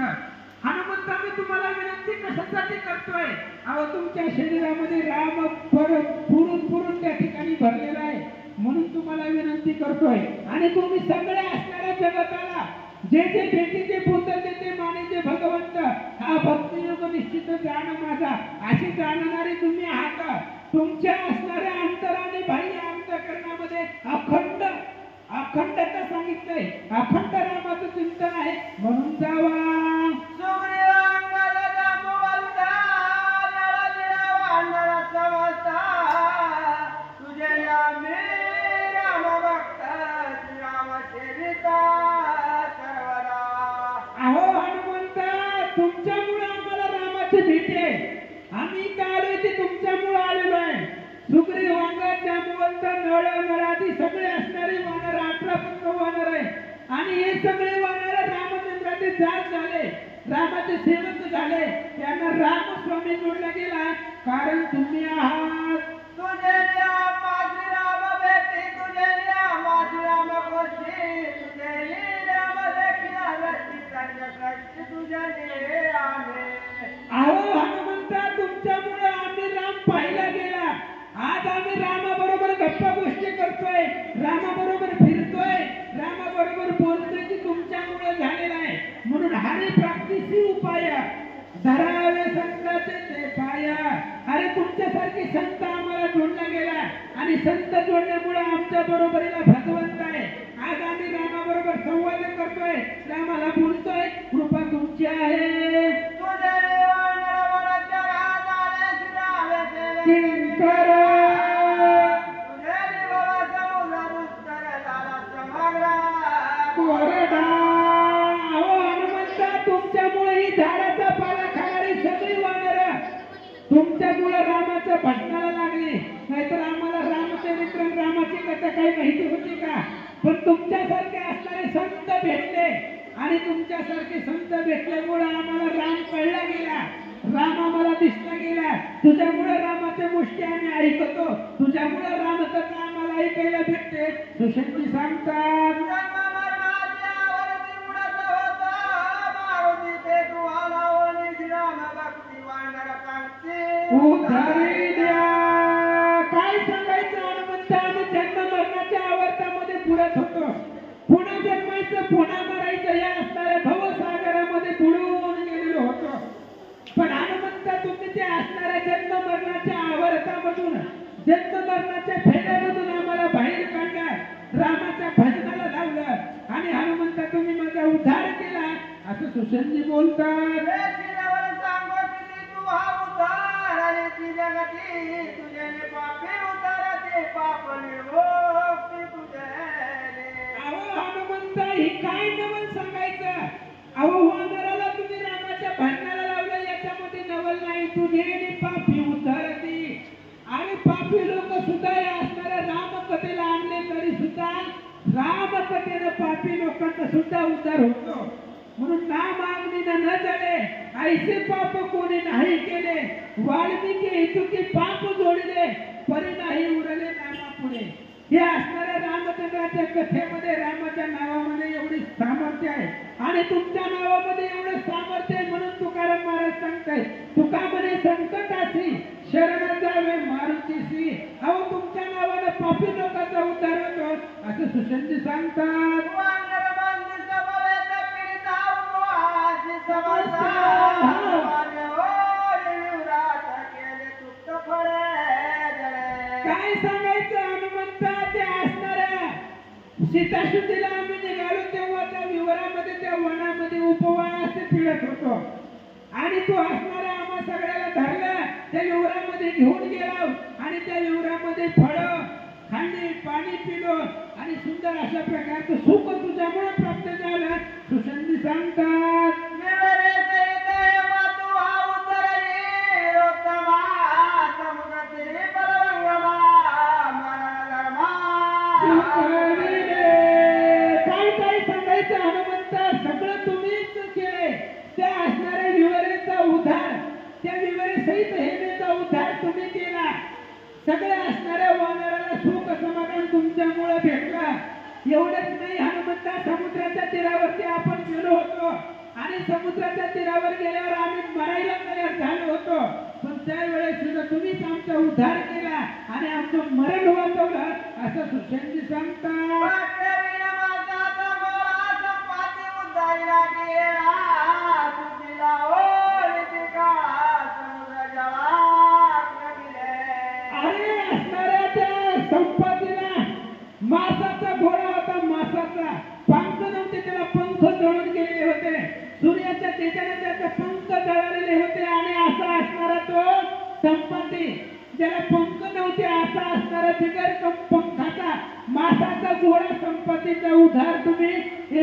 हनुमंता मी तुम्हाला विनंती कशासाठी करतोय. अहो तुमच्या शरीरामध्ये राम पुरून पुरून त्या ठिकाणी भरलेला आहे म्हणून तुम्हाला विनंती करतोय. आणि तुम्ही सगळे असणाऱ्या जगताला जे जे भेटीचे पुत्र ते मानेचे भगवंत हा भक्तियोग निश्चित जाण माझा अशी जाणणारे तुम्ही आहात. तुमच्या असणाऱ्या अंतराने बाह्य अंतःकरणामध्ये अखंडता सांगितलंय. अखंड रामाचं चिंतन आहे. म्हणून जावा तुमच्यामुळे आम्हाला रामाची भीती आहे. आम्ही काय आलोय ते तुमच्यामुळे आलेलो आहे. सुग्रीव वांगा जांबवंत नळ नळादी सगळे असणारे वानर 18 पद्म वानर आहे आणि हे सगळे वानर रामचंद्राचे दास झाले, रामाचे सेवक झाले. त्यांना रामस्वामी जोडला गेला कारण तुम्ही आहात. तुझे माझी राम भेटी तुझे माझी राम गोष्टी तुझे राम देखील करण्यासाठी तुझ्याने आले. अहो हनुमंता, तुमच्यामुळे आम्ही राम पाहिला गेला. आज आम्ही रामाबरोबर गप्पा गोष्टी करतोय, रामाबरोबर फिरतोय, रामाबरोबर बोलतोय की तुमच्यामुळे झालेला आहे. म्हणून हरी प्राप्तीची उपाय धरावे संताचे ते पाया. अरे तुमच्यासारखी संत आम्हाला जोडला गेला आणि संत जोडल्यामुळे आमच्या बरोबरीला भगवंत आहे. आज आम्ही रामाबरोबर संवाद करतोय, रामाला बोलतोय, कृपा तुमची आहे. तुझ्याने वानरवनाच्या राजाने श्रीरामे सेवे. किंकर तुझ्याने बाबा समुद्र उत्तर झाला समग्र. कोरडा. अहो हनुमंता, तुमच्यामुळे ही झाडाचा पाला खाणारी सगळी वानर तुमच्यामुळे रामाच्या भजनाला लागली. नाहीतर आम्हाला रामचरित्र आणि रामाची कथा काही माहिती होती का? पण तुमच्यासारखे असणारे संत भेटले आणि तुमच्यासारखे संत भेटल्यामुळे आम्हाला राम कळला गेला, राम आम्हाला दिसला गेला. तुझ्यामुळे रामाच्या गोष्टी आम्ही ऐकतो, तुझ्यामुळे रामकथा आम्हाला ऐकायला भेटते. सुशंती सांगतात जन्ममरणाच्या वरती उडत होता मारुती ते तुहाला ओली श्रीराम भक्ती वानर पंक्ती उधारी द्या. काय सांगायचं हनुमंत, आम्ही जन्म मरणाच्या आवर्तामध्ये बुडत होतो. पुन्हा जन्मायचं, पुन्हा मरायचं या असणाऱ्या भवसागरामध्ये बुडून गेलेलो होतो. पण हनुमंत, तुम्ही त्या असणाऱ्या जन्म मरणाच्या आवर्तामधून, जन्म मरणाच्या फेऱ्यामधून आम्हाला बाहेर काढलं, रामाच्या भजनाला लावलं आणि हनुमंत तुम्ही माझा उद्धार केला असं सुशंती बोलतात. हे श्रीराम सांगो किती तू हा उद्धार आणि ती जगती तुझ्याने पापी उद्धाराचे पाप निर्मुक्ती तुझ्याने. अहो हनुमंत, ही काय नवल सांगायचं? अहो वानराला तुम्ही रामाच्या भजनाला लावलं, याच्यामध्ये नवल नाही. तुझे पापी उद्धारती. आणि पापी लोक सुद्धा या असणाऱ्या रामकथेला आणले तरी सुद्धा रामकथेनं पापी लोकांचा सुद्धा उद्धार होतो. म्हणून ना मागणीनं न जळे ऐसे पाप कोणी नाही केले. वाल्मिकी हेतुकी पाप जोडले परी नाही उरले नामापुढे. हे असणाऱ्या रामचंद्राच्या कथेमध्ये रामाच्या नावामध्ये एवढी सामर्थ्य आहे आणि तुमच्या नावामध्ये एवढं सामर्थ्य आहे. म्हणून तुकाराम महाराज सांगताय, तुका म्हणे संकटाशी शरण जावे मारुतीशी. अहो तुमच्या नावानं पापी लोकांचा उद्धार होतो असं सुशंती सांगतात. वानर बांधी सभवेत पीडिता उपवासी समस्या. वाने ओली विवरात केले तुक्त फळे जळे. काय सांगायचं हनुमंता, ते असणाऱ्या सीताशुद्धीला आम्ही निघालो तेव्हा त्या विवरामध्ये, त्या वनामध्ये उपवास फिरत होतो आणि तो असणारा आम्हा सगळ्याला धरला, त्या विवरामध्ये घेऊन गेला आणि त्या विवरामध्ये फळं खाल्ली, पाणी पिलो आणि सुंदर अशा प्रकारचं सुख तुझ्यामुळे प्राप्त झालं. सुशंती सांगतात विवरे सहित मातु हा उतरली उत्तमा समुद्रतीरी परवंगमा मरण धर्मा. काय काय सांगायचं हनुमंत, सगळं तुम्हीच केले. त्या असणाऱ्या विवरेचा उद्धार, त्या विवरे सहित हेमेचा उद्धार तुम्ही केला. सगळ्या असणाऱ्या वानराला सुख समाधान तुमच्यामुळे भेटला. एवढंच नाही हनुमंता, समुद्राच्या तीरावरती आपण गेलो होतो आणि समुद्राच्या तीरावर गेल्यावर आम्ही मरायला तयार झालो होतो. पण त्यावेळेस सुद्धा तुम्हीच आमचा उद्धार केला आणि आमचं मरण वाचवलं असं सुशंती सांगतात. वाटवीन माताचा गोळा संपाती उद्धारीला गेला. तुझीला ओळखी का समुद्र जळात नविले. अरे असणाऱ्या त्या संपत्तीला मासाचा घोडा होता, मासाचा पंख नव्हते, त्याला पंख जळून गेलेले होते. सूर्याच्या तेजाने त्याचे पंख जळालेले होते आणि असा असणारा तो संपत्ती, ज्याला पंख नव्हते असा असणारा बिगर पंखाचा मासाचा घोडा संपत्तीचा उद्धार तुम्ही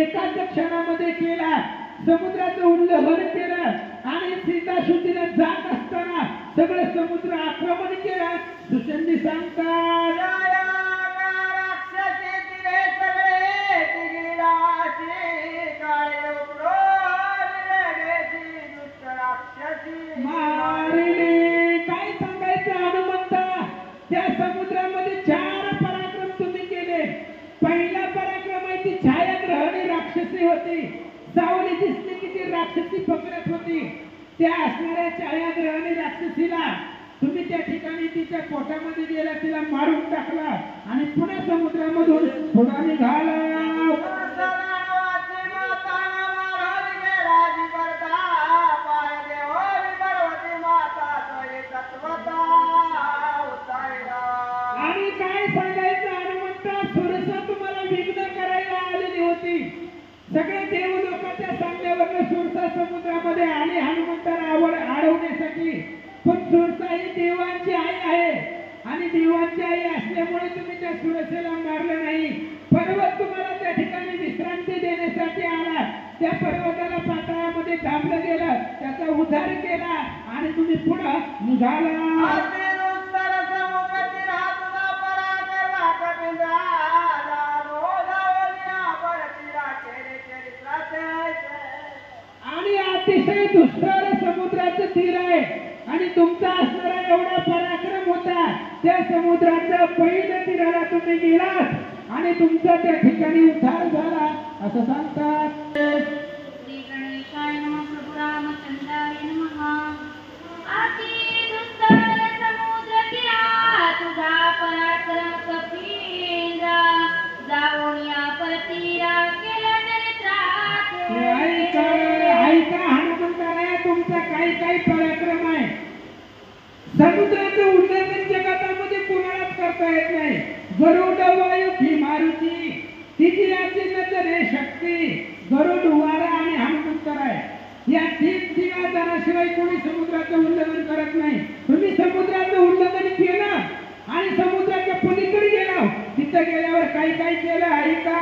एकाच क्षणामध्ये केला. समुद्राचं उल्लंघन केलं आणि सीताशुद्धीला जात असताना सगळं समुद्र आक्रमण केलं. सुशंती सांगतात राक्षसी तिरे सगळे तिगिराशी काळे उकळून वेगळेची दुष्ट राक्षसी मारिले. काय सांगायचं हनुमंता, त्या समुद्रामध्ये 4 पराक्रम तुम्ही केले. पहिला पराक्रम आहे ती छायाग्रहणी राक्षसी होती. सावली दिसली पकडत होती त्या असणाऱ्या छायाग्रहणी राक्षसीला तुम्ही त्या ठिकाणी तिच्या पोटामध्ये गेला, तिला मारून टाकला आणि पुन्हा समुद्रामधून पुढे निघाला. आणि काय सांगायचं, हनुमंता सुरसा तुम्हाला विघ्न करायला आलेली होती. सगळे देव लोकांच्या सांगण्यावरनं सुरसा समुद्रामध्ये आले हनुमंताला अडवण्यासाठी. पण सुरसा ही देवांची आई आहे आणि देवांची आई असल्यामुळे तुम्ही त्या सुरसेला मारलं नाही. पर्वत तुम्हाला त्या ठिकाणी विश्रांती देण्यासाठी आला. त्या पर्वताला पाताळामध्ये दाबलं गेलं, त्याचा उद्धार केला आणि तुम्ही पुढे निघाला. आणि अतिशय दुष्काळ समुद्राचं तीर आहे आणि तुमचा असणारा एवढा पराक्रम होता. त्या समुद्राच्या पहिल्या तीराला तुम्ही गेलात आणि तुमचा त्या ठिकाणी उद्धार झाला असं सांगतात. श्री गणेशाय नमः. प्रभु रामचंद्राय नमः. अति दुस्तर समुद्र तीरा तुझा पराक्रम कपींद्रा, जाऊनिया परतीरा केला चरित्रात. ऐका हनुमंताराया, तुमचा काही पराक्रम आहे. समुद्राचं उल्लंघन जगातामध्ये कोणालाच करता येत नाही. गरुड वायू ही मारुती, तिची याची नजरे शक्ती. गरुड, वारा आणि हनुमंतराय या तीन जणांशिवाय कोणी समुद्राचं उल्लंघन करत नाही. तुम्ही समुद्राचं उल्लंघन केलं आणि समुद्राच्या पलीकडे गेला. तिथं गेल्यावर काय केलं ऐका.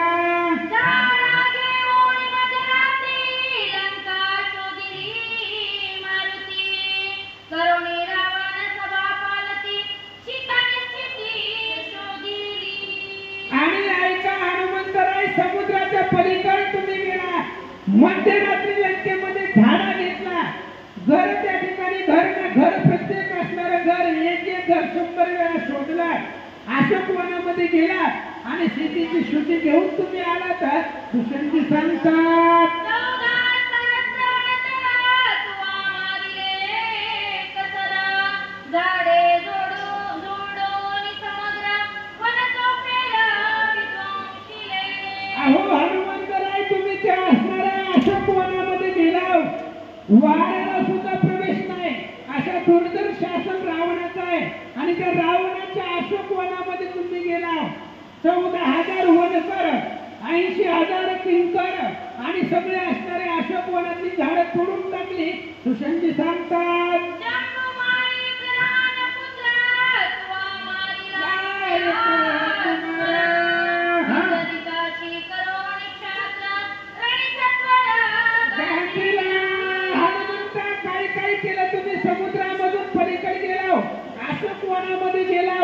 आणि ऐका हनुमंतराय, समुद्राच्या पलीकडे तुम्ही गेला. मध्यरात्री लंकेमध्ये झाडा घेतला. घर त्या ठिकाणी घर प्रत्येक असणारं घर एक घर 100 वेळा शोधला. अशोक वनामध्ये गेला आणि शेतीची शुद्धी घेऊन तुम्ही आला तर दुसऱ्यांची सांगतात. अहो हनुमंतराय, तुम्ही त्या असणाऱ्या अशोक वनामध्ये गेला. वाऱ्याला सुद्धा प्रवेश नाही अशा दुर्धर शासन रावणाचं आहे आणि त्या रावणाच्या अशोक वनामध्ये तुम्ही गेला. 14,000 वनकर, 80,000 किंकर आणि सगळे असणारे अशोक वनातली झाडं तोडून टाकली. सुशांती सांगतात. काय केलं तुम्ही? समुद्रामधून पलीकडे गेला, अशोक वनामध्ये गेला.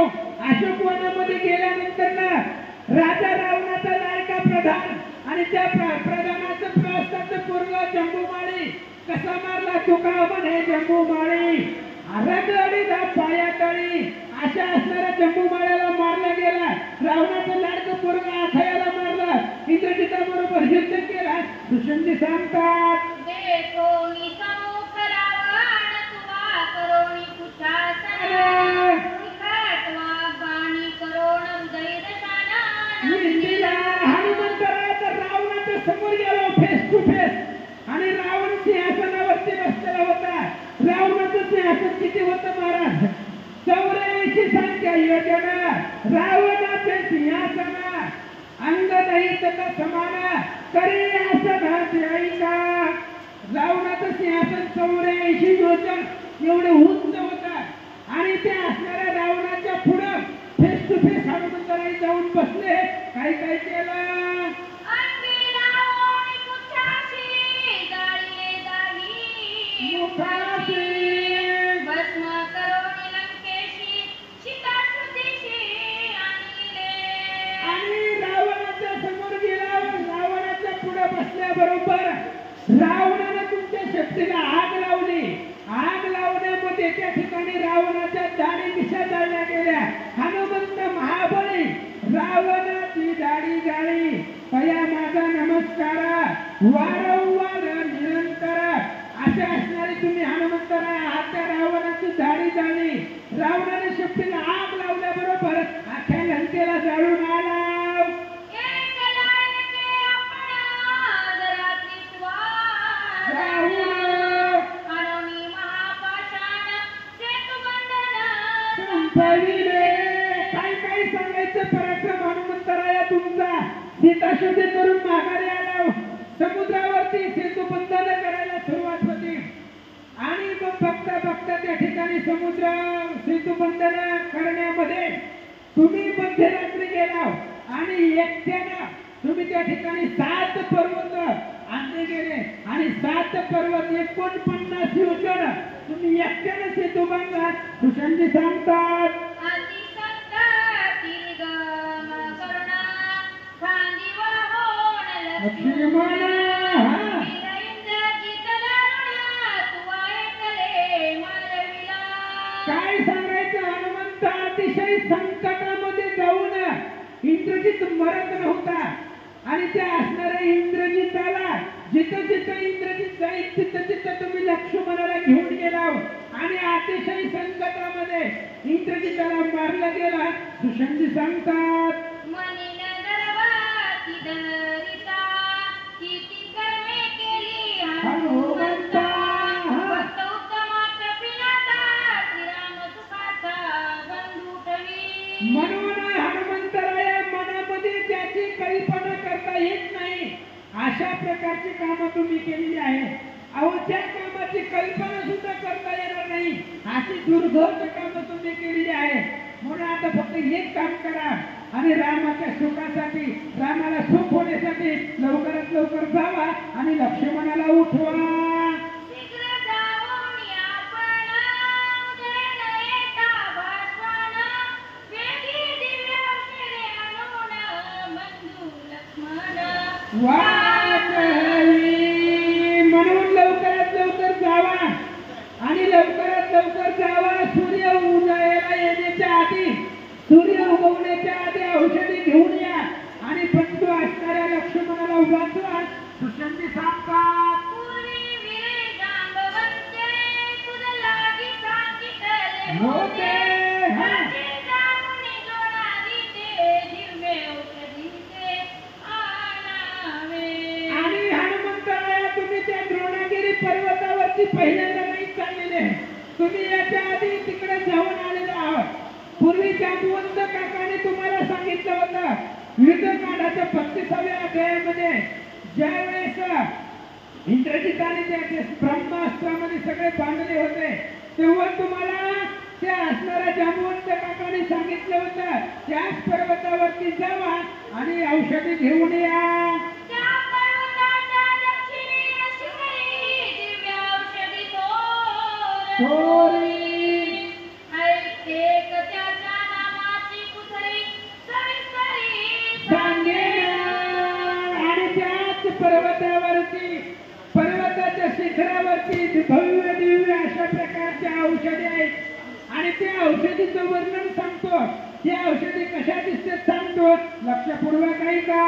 अशोक वनामध्ये गेल्यानंतर ना राजा रावणाचा लाडका प्रधान आणि त्या प्रधानाचं प्रस्थाचं पूर्ण जंबूमाळी कसा मारला? तुका म्हणे जंबूमाळी रगडी दा पायातळी अशा असणाऱ्या जंबूमाळ्याला मारला गेला. रावणाचं लाडकं पोरग अथयाला मारला. इंद्रजिताबरोबर युद्ध केला. दुष्यंती सांगतात. हनुमंतराया रावणाच्या समोर गेलो फेस टू फेस आणि रावण सिंहासनावरती बसलेला होता. रावणाचं सिंहासन किती होतं महाराज? 84 संख्या योजना. रावणाचे सिंहासन अंग नाही तथा समान करी आसनाची ऐका. रावणाचं सिंहासन 84 योजन एवढे उंच होतं आणि त्या असणाऱ्या रावणाच्या पुढं फेस टू फेस हनुमंतराय जाऊन बसले. काय केलं? आणि रावणाच्या समोर गेला. रावणाच्या पुढे बसल्याबरोबर रावणाने तुमच्या शक्तीला आग लावली. आग लावण्यामध्ये त्या ठिकाणी रावणाच्या दाढी मिशा जाळल्या गेल्या. हनुमंत महाबळी रावणाची दाढी जाळी. तया माझा नमस्कार. वारंवार निरंतर रावणाने शेपटीला आग लावल्याबरोबर अख्ख्या लंकेला जाळून आला. काही काही सांगायचं पराक्रम हनुमंतराया तुमचा. सीताशोधी करून माघारी आला. समुद्रावरती सेतुबंधन करायला सुरुवात होती आणि मग बघता बघता त्या ठिकाणी समुद्र सेतुबंधन करण्यामध्ये तुम्ही मध्यरात्री गेला आणि एकट्यानं तुम्ही त्या ठिकाणी 7 पर्वत आणले गेले आणि 7 पर्वत 49 योजन तुम्ही एकट्यानं सेतू बांधला. सुशांतजी सांगतात काय सांगायचं. हनुमंत अतिशय संकटामध्ये जाऊन इंद्रजित मरत नव्हता आणि त्या असणाऱ्या इंद्रजिताला जिथं जिथं इंद्रजित जाईल तिथं तिथं तुम्ही लक्ष्मणाला घेऊन गेला आणि अतिशय संकटामध्ये इंद्रजिताला मारला गेला. सुशांतजी सांगतात म्हणून हनुमंतराया मनामध्ये त्याची कल्पना करता येत नाही अशा प्रकारची कामं तुम्ही केलेली आहे. अहो त्या कामाची कल्पना सुद्धा करता येणार नाही अशी दुर्धर्ष कामं तुम्ही केलेली आहे. म्हणून आता फक्त एक काम करा आणि रामाच्या सुखासाठी रामाला सुख होण्यासाठी लवकरात लवकर जावा आणि लक्ष्मणाला उठवा. म्हणून लवकरात लवकर जावा आणि लवकरात लवकर जावा. सूर्य उदयाला येण्याच्या आधी सूर्य उगवण्याच्या आधी औषधी घेऊन या आणि बंधू असणाऱ्या लक्ष्मणाला वाचवा. सुशांतजी सांगतात होते पर्वतावरती पहिल्यांदा नाही चाललेले. तुम्ही याच्या आधी तिकडे जाऊन आलेले आहात. पूर्वी जांबुवंत काकाने तुम्हाला सांगितलं होतं युद्धकांडाच्या 35व्या अध्यायामध्ये ज्या वेळेस इंद्रजिताने त्या ब्रह्मास्त्रामध्ये सगळे बांधले होते तेव्हा तुम्हाला त्या असणाऱ्या जांबुवंत काकाने सांगितलं होतं त्याच पर्वतावरती जावा आणि औषधी घेऊन या. आणि त्याच पर्वतावरती पर्वताच्या शिखरावरती भव्य दिव्य अशा प्रकारच्या औषधी आहेत आणि त्या औषधीचं वर्णन सांगतो. त्या औषधी कशा दिसते सांगतो. लक्षपूर्वक ऐका.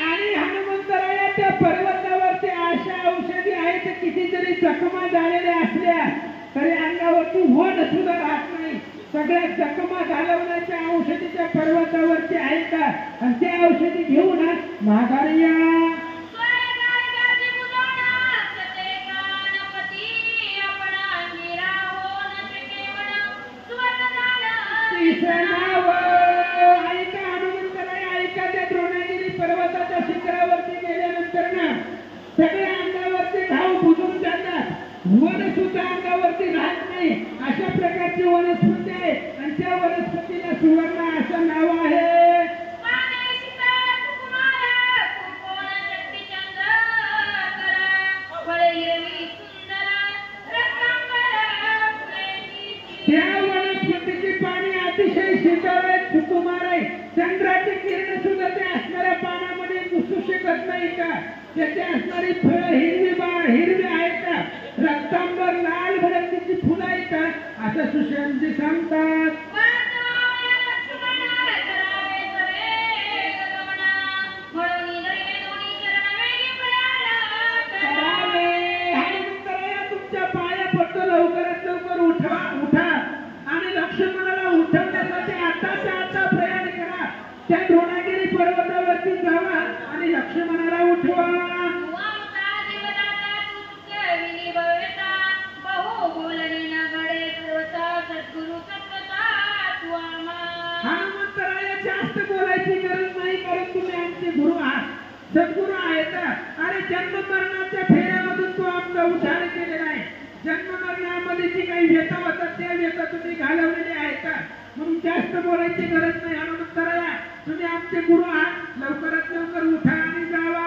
आणि हनुमंतराया त्या पर्वतावरती अशा औषधी आहेत कितीतरी जखमा झालेल्या असल्या तरी अंगावरती वड सुद्धा राहत नाही. सगळ्या जखमा घालवण्याच्या औषधी त्या पर्वतावरती आहेत आणि त्या औषधी घेऊन माघारी या. ऐका हनुमंतराया ऐका. त्या द्रोणागिरी पर्वताच्या शिखरावरती गेल्यानंतर ना सगळ्या अंगावरती घाव बुजून जातात. वन सुद्धा अंगावरती राहत नाही अशा प्रकारची वनस्पती आहे आणि त्या वनस्पतीला सुवर्ण असं नाव आहे. त्या वनस्पतीची पाणी अतिशय शीतल आहे, सुकुमार आहे. चंद्राची किरण सुद्धा त्या असणाऱ्या पानामध्ये घुसू शकत नाही का. त्याची असणारी फळं हिरवी आहेत का. रक्तांबर लाल भडकतीची फुलं आहेत का असं सुशांतजी सांगतात. सद्गुरू आहेत आणि जन्म मरणाच्या फेऱ्यामधून तो आमचा उद्धार केलेला आहे. जन्म मरणामध्ये जी काही व्यथा होतात त्या व्यथा तुम्ही घालवलेल्या आहेत म्हणून जास्त बोलायची गरज नाही. हनुमंतराया तुम्ही आमचे गुरु आहात, लवकरात लवकर उठा आणि जावा.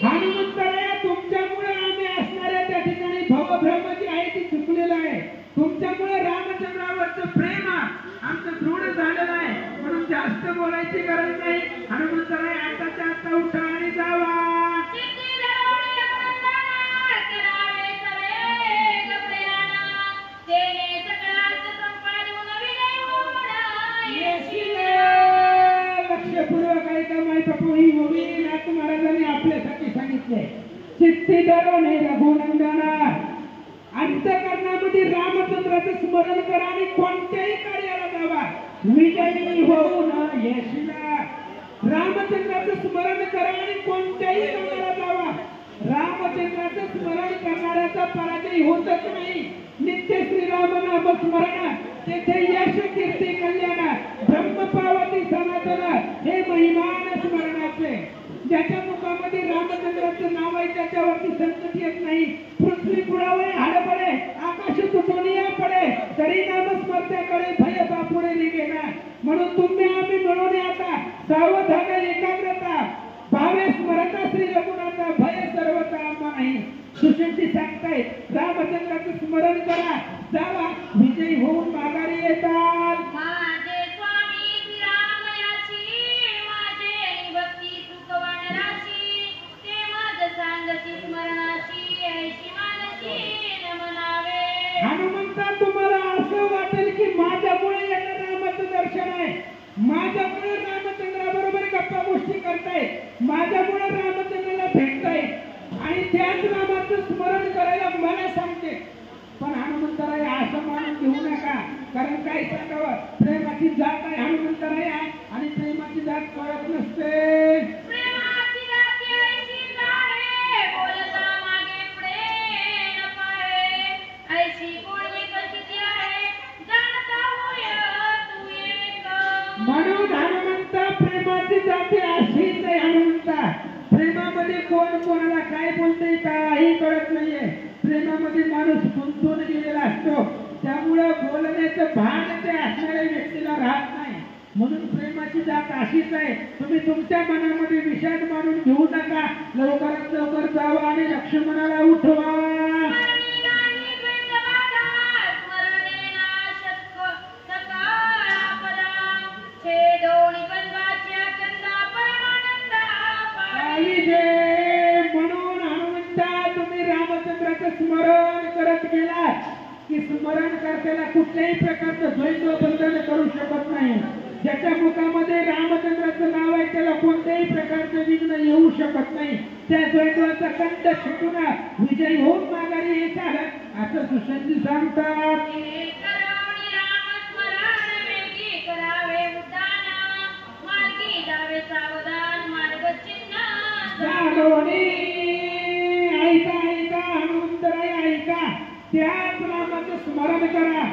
हनुमंतराया तुमच्यामुळे आम्ही असणाऱ्या त्या ठिकाणी भवभ्रम जी आहे ती चुकलेलं आहे. तुमच्यामुळे रामचंद्रावरचं प्रेम आमचं दृढ झालेलं आहे म्हणून जास्त बोलायची गरज नाही. हनुमंतराया आताच्या आता उठा आणि जावा. लक्षपूर्वक ऐका माय बापू, ही ओवी नाथ महाराजांनी आपल्यासाठी सांगितले. चित्ती डरवणे रघुनंदना, अंतःकरणामध्ये रामचंद्राचं स्मरण करा आणि कोणत्याही कार्याला जावा, विजयी होऊन येशीला. रामचंद्राचं स्मरण करा आणि कोणत्याही कामाला जावा. रामचंद्राचं स्मरण करणाऱ्याचा पराजय होतच नाही. नित्य श्रीराम नाम स्मरण तेथे यश कीर्ती कल्याण, ब्रह्म पावती सनातन हे महिमान स्मरणाचे. ज्याच्या मुखामध्ये रामचंद्राचं नाव आहे त्याच्यावरती संकट येत नाही. पृथ्वी बुडावे हाड पडे, आकाश तुटोनिया पडे, तरी नामस्मरत्याकडे भय बापुडे निघेना. म्हणून तुम्ही आम्ही मिळून आता सावधान एकाग्रता भावे स्मरता श्री रघुनाथा, भय सर्वता आम्हा नाही. सुशिष्टी सांगताय रामचंद्राचं स्मरण करा, जावा, विजयी होऊन माघारी येतात. माझे स्वामी श्रीरामयाची, माझे भक्ती सुखवान राशी, ते माझ सांगती स्मरणाची, ऐशी मानसी नमनावे. हनुमंता तुम्हाला असं वाटेल की माझ्यामुळे यांना रामाचं दर्शन आहे, माझ्यामुळे रामचंद्राबरोबर गप्पा गोष्टी करताय, माझ्यामुळे रामचंद्राला भेटताय आणि त्याच रामाचं स्मरण करायला मला सांगते. पण हनुमंतराय असं मानून घेऊ नका, कारण काय सांगावं, प्रेमाची जात आहे हनुमंतराय आणि प्रेमाची जात कळत नसते. प्रेमाची जाती ऐशीच आहे, बोलता मागे पुढे न पाहे, ऐशी गोडवी कशीची आहे, जाणता होय तू एक. म्हणून हनुमंता प्रेमाची जाती अशीच आहे. हनुमंता प्रेमामध्ये कोण कोणाला काय बोलते काही कळत नाहीये. प्रेमामध्ये माणूस गुंतून गेलेला असतो, त्यामुळं बोलण्याचं भान ते असणाऱ्या व्यक्तीला राहत नाही. म्हणून प्रेमाची जात अशीच आहे. तुम्ही तुमच्या मनामध्ये विषाद मानून घेऊ नका, लवकरात लवकर जावा आणि लक्ष्मणाला उठवा. म्हणून हनुमंता तुम्ही रामचंद्राचं स्मरण करत गेलात की स्मरण करताना कुठल्याही प्रकारचं द्वैत बंधन करू शकत नाही. ज्याच्या मुखामध्ये रामचंद्राचं नाव आहे त्याला कोणत्याही प्रकारचं विघ्न येऊ शकत नाही. त्या द्वैताचा कंठ सुटून विजय होऊन माघारी येतात असं सुशांती सांगतात. ऐका ऐका हनुमंतराय ऐका, त्याच रामाचं स्मरण करा,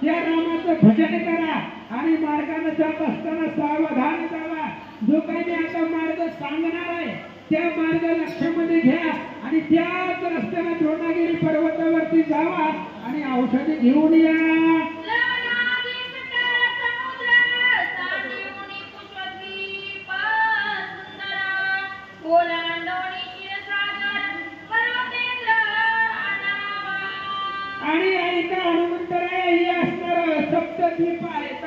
त्या रामाचं भजन करा आणि मार्गाने जात असताना सावधान जावा. जो काही मी आता मार्ग सांगणार आहे त्या मार्ग लक्षामध्ये घ्या आणि त्याच रस्त्याने द्रोणागिरी पर्वतावरती जावा आणि औषधी घेऊन या. आणि ऐका हनुमंतराय, हे असणार सप्तद्वीप आहेत,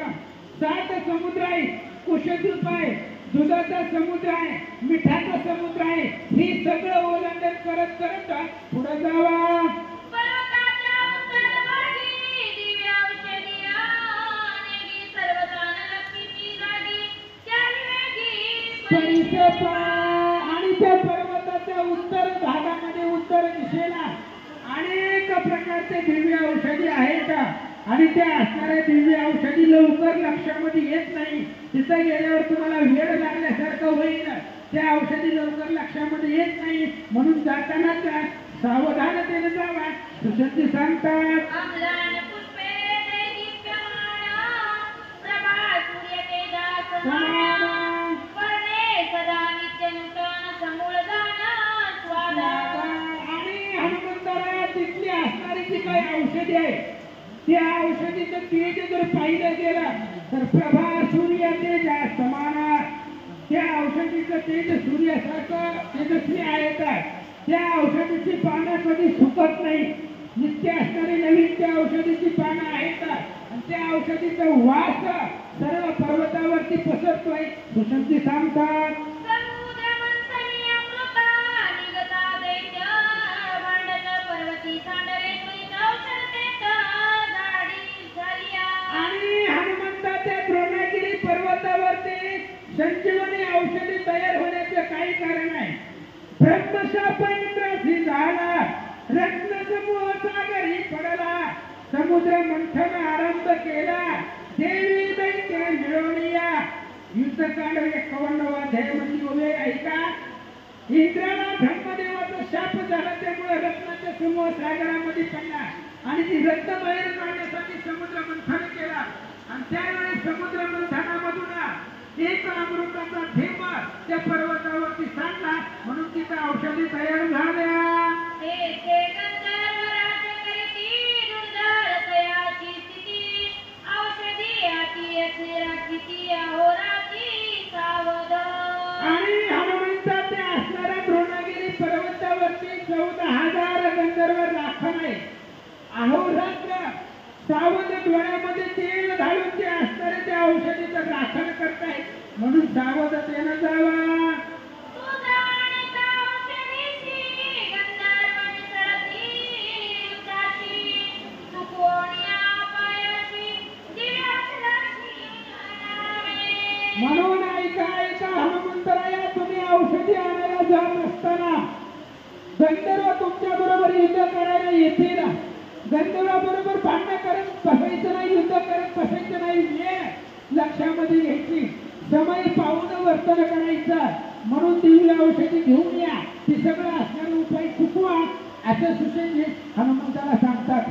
7 समुद्र आहे, कुशद्वीप आहे, दुधाचा समुद्र आहे, मिठाचा समुद्र आहे. ही सगळं ओलांडन करत करत पुढे जावा. आणि त्या पर्वताच्या उत्तर भागामध्ये उत्तर दिशेला अनेक प्रकारचे दिव्य औषधी आहेत आणि त्या असणाऱ्या दिव्य औषधी लवकर लक्षामध्ये येत नाही. तिथं गेल्यावर तुम्हाला वेळ लागल्यासारखं होईल. त्या औषधी लवकर लक्षामध्ये येत नाही. म्हणून जातानाच सावधानतेने जावा. सुसंती सांगतात अम्लान पुष्पे दैदिप्यमान प्रभा सूर्य तेजास समान वर्णे सदा नित्य नूतन समूळ जाण स्वाद. आणि हनुमंतराया तिथली असणारी जी काही औषधी आहे त्या औषधीचं तेज जर पाहिलं गेलं तर प्रभा सूर्य तेज समान. त्या औषधीचं तेज सूर्यासारखं तेजस्वी आहे. त्या औषधीची पानं कधी सुकत नाही. नित्य असणारी नवीन त्या औषधीची पानं आहेत आणि त्या औषधीचा वास सर्व पर्वतावरती पसरतोय. सुसंती सांगतात समुद्र मंथनी अमृता निगता दैत्य भांडत पर्वती सांडवे त्वरित औषधेत दाढी झालिया. आणि हनुमंताच्या द्रोणागिरी पर्वतावरती संजीवनी औषधी तयार होण्याचे काही कारण आहे. ब्रह्मशाप इंद्रासी झाला, रत्नसमूह सागरी पडला, समुद्र मंथन आरंभ केला, देवी दैत्य मिळवलिया. युद्धकांड 51 अध्यायामध्ये उभे ऐका. इंद्राला ब्रह्मदेवाचा शाप झाला त्यामुळे रत्नाचा समूह सागरामध्ये पडला आणि ती रत्न बाहेर काढण्यासाठी समुद्र मंथन केला आणि त्यावेळी समुद्र मंथनामधून एक अमृताचा थेंब त्या पर्वतावरती सांडला म्हणून तिथं औषधी तयार झाल्या. तेथे गंधर्व राज्य करीती दुर्धर तयाची स्थिती औषधी हाती असले राखीती अहोरात्री सावध. आणि हनुमंताच्या असणाऱ्या द्रोणागिरी पर्वतावरती 14,000 गंधर्व राखण आहे. अहोरात्र सावध डोळ्यामध्ये तेल घालून ते असणारे त्या औषधीचं राखण करताय म्हणून सावधतेनं जावा. तुझा आणि त्या औषधीची गंधर्व मिसळती उदासी सुकोण्या पायाची दिव्यात लक्ष्मी नावे. म्हणून ऐका हनुमंतराया तुम्ही औषधी आणायला जात असताना गंधर्व तुमच्या बरोबर युद्ध करायला येतील. गंधर्वाबरोबर भांडण करत बसायचं नाही, युद्ध करत बसायचं नाही. वेळ लक्षामध्ये घ्यायची, समय पाहून वर्तन करायचं. म्हणून दिव्य औषधी घेऊन या, ती सगळं असणारे उपाय चुकवा असं सूचना हनुमंताला सांगतात.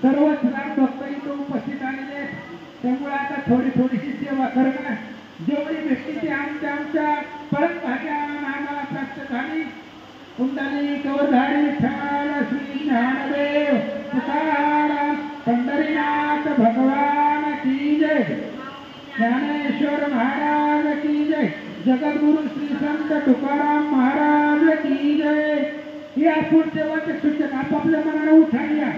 सर्वच लाख भक्त इथं उपस्थित आलेले आहेत त्यामुळे आता थोडीशी सेवा करणं जेवढी भेटली ती आमच्या परत भाग्या आम्हाला प्राप्त झाली. कुंडली कवरधारी विठ्ठल श्री ज्ञानदेव तुकाराम पंढरीनाथ भगवान की जय. ज्ञानेश्वर महाराज की जय. जगद्गुरु श्री संत तुकाराम महाराज की जय. या पुढच्या सूचना आपापल्या मनाला उठाया.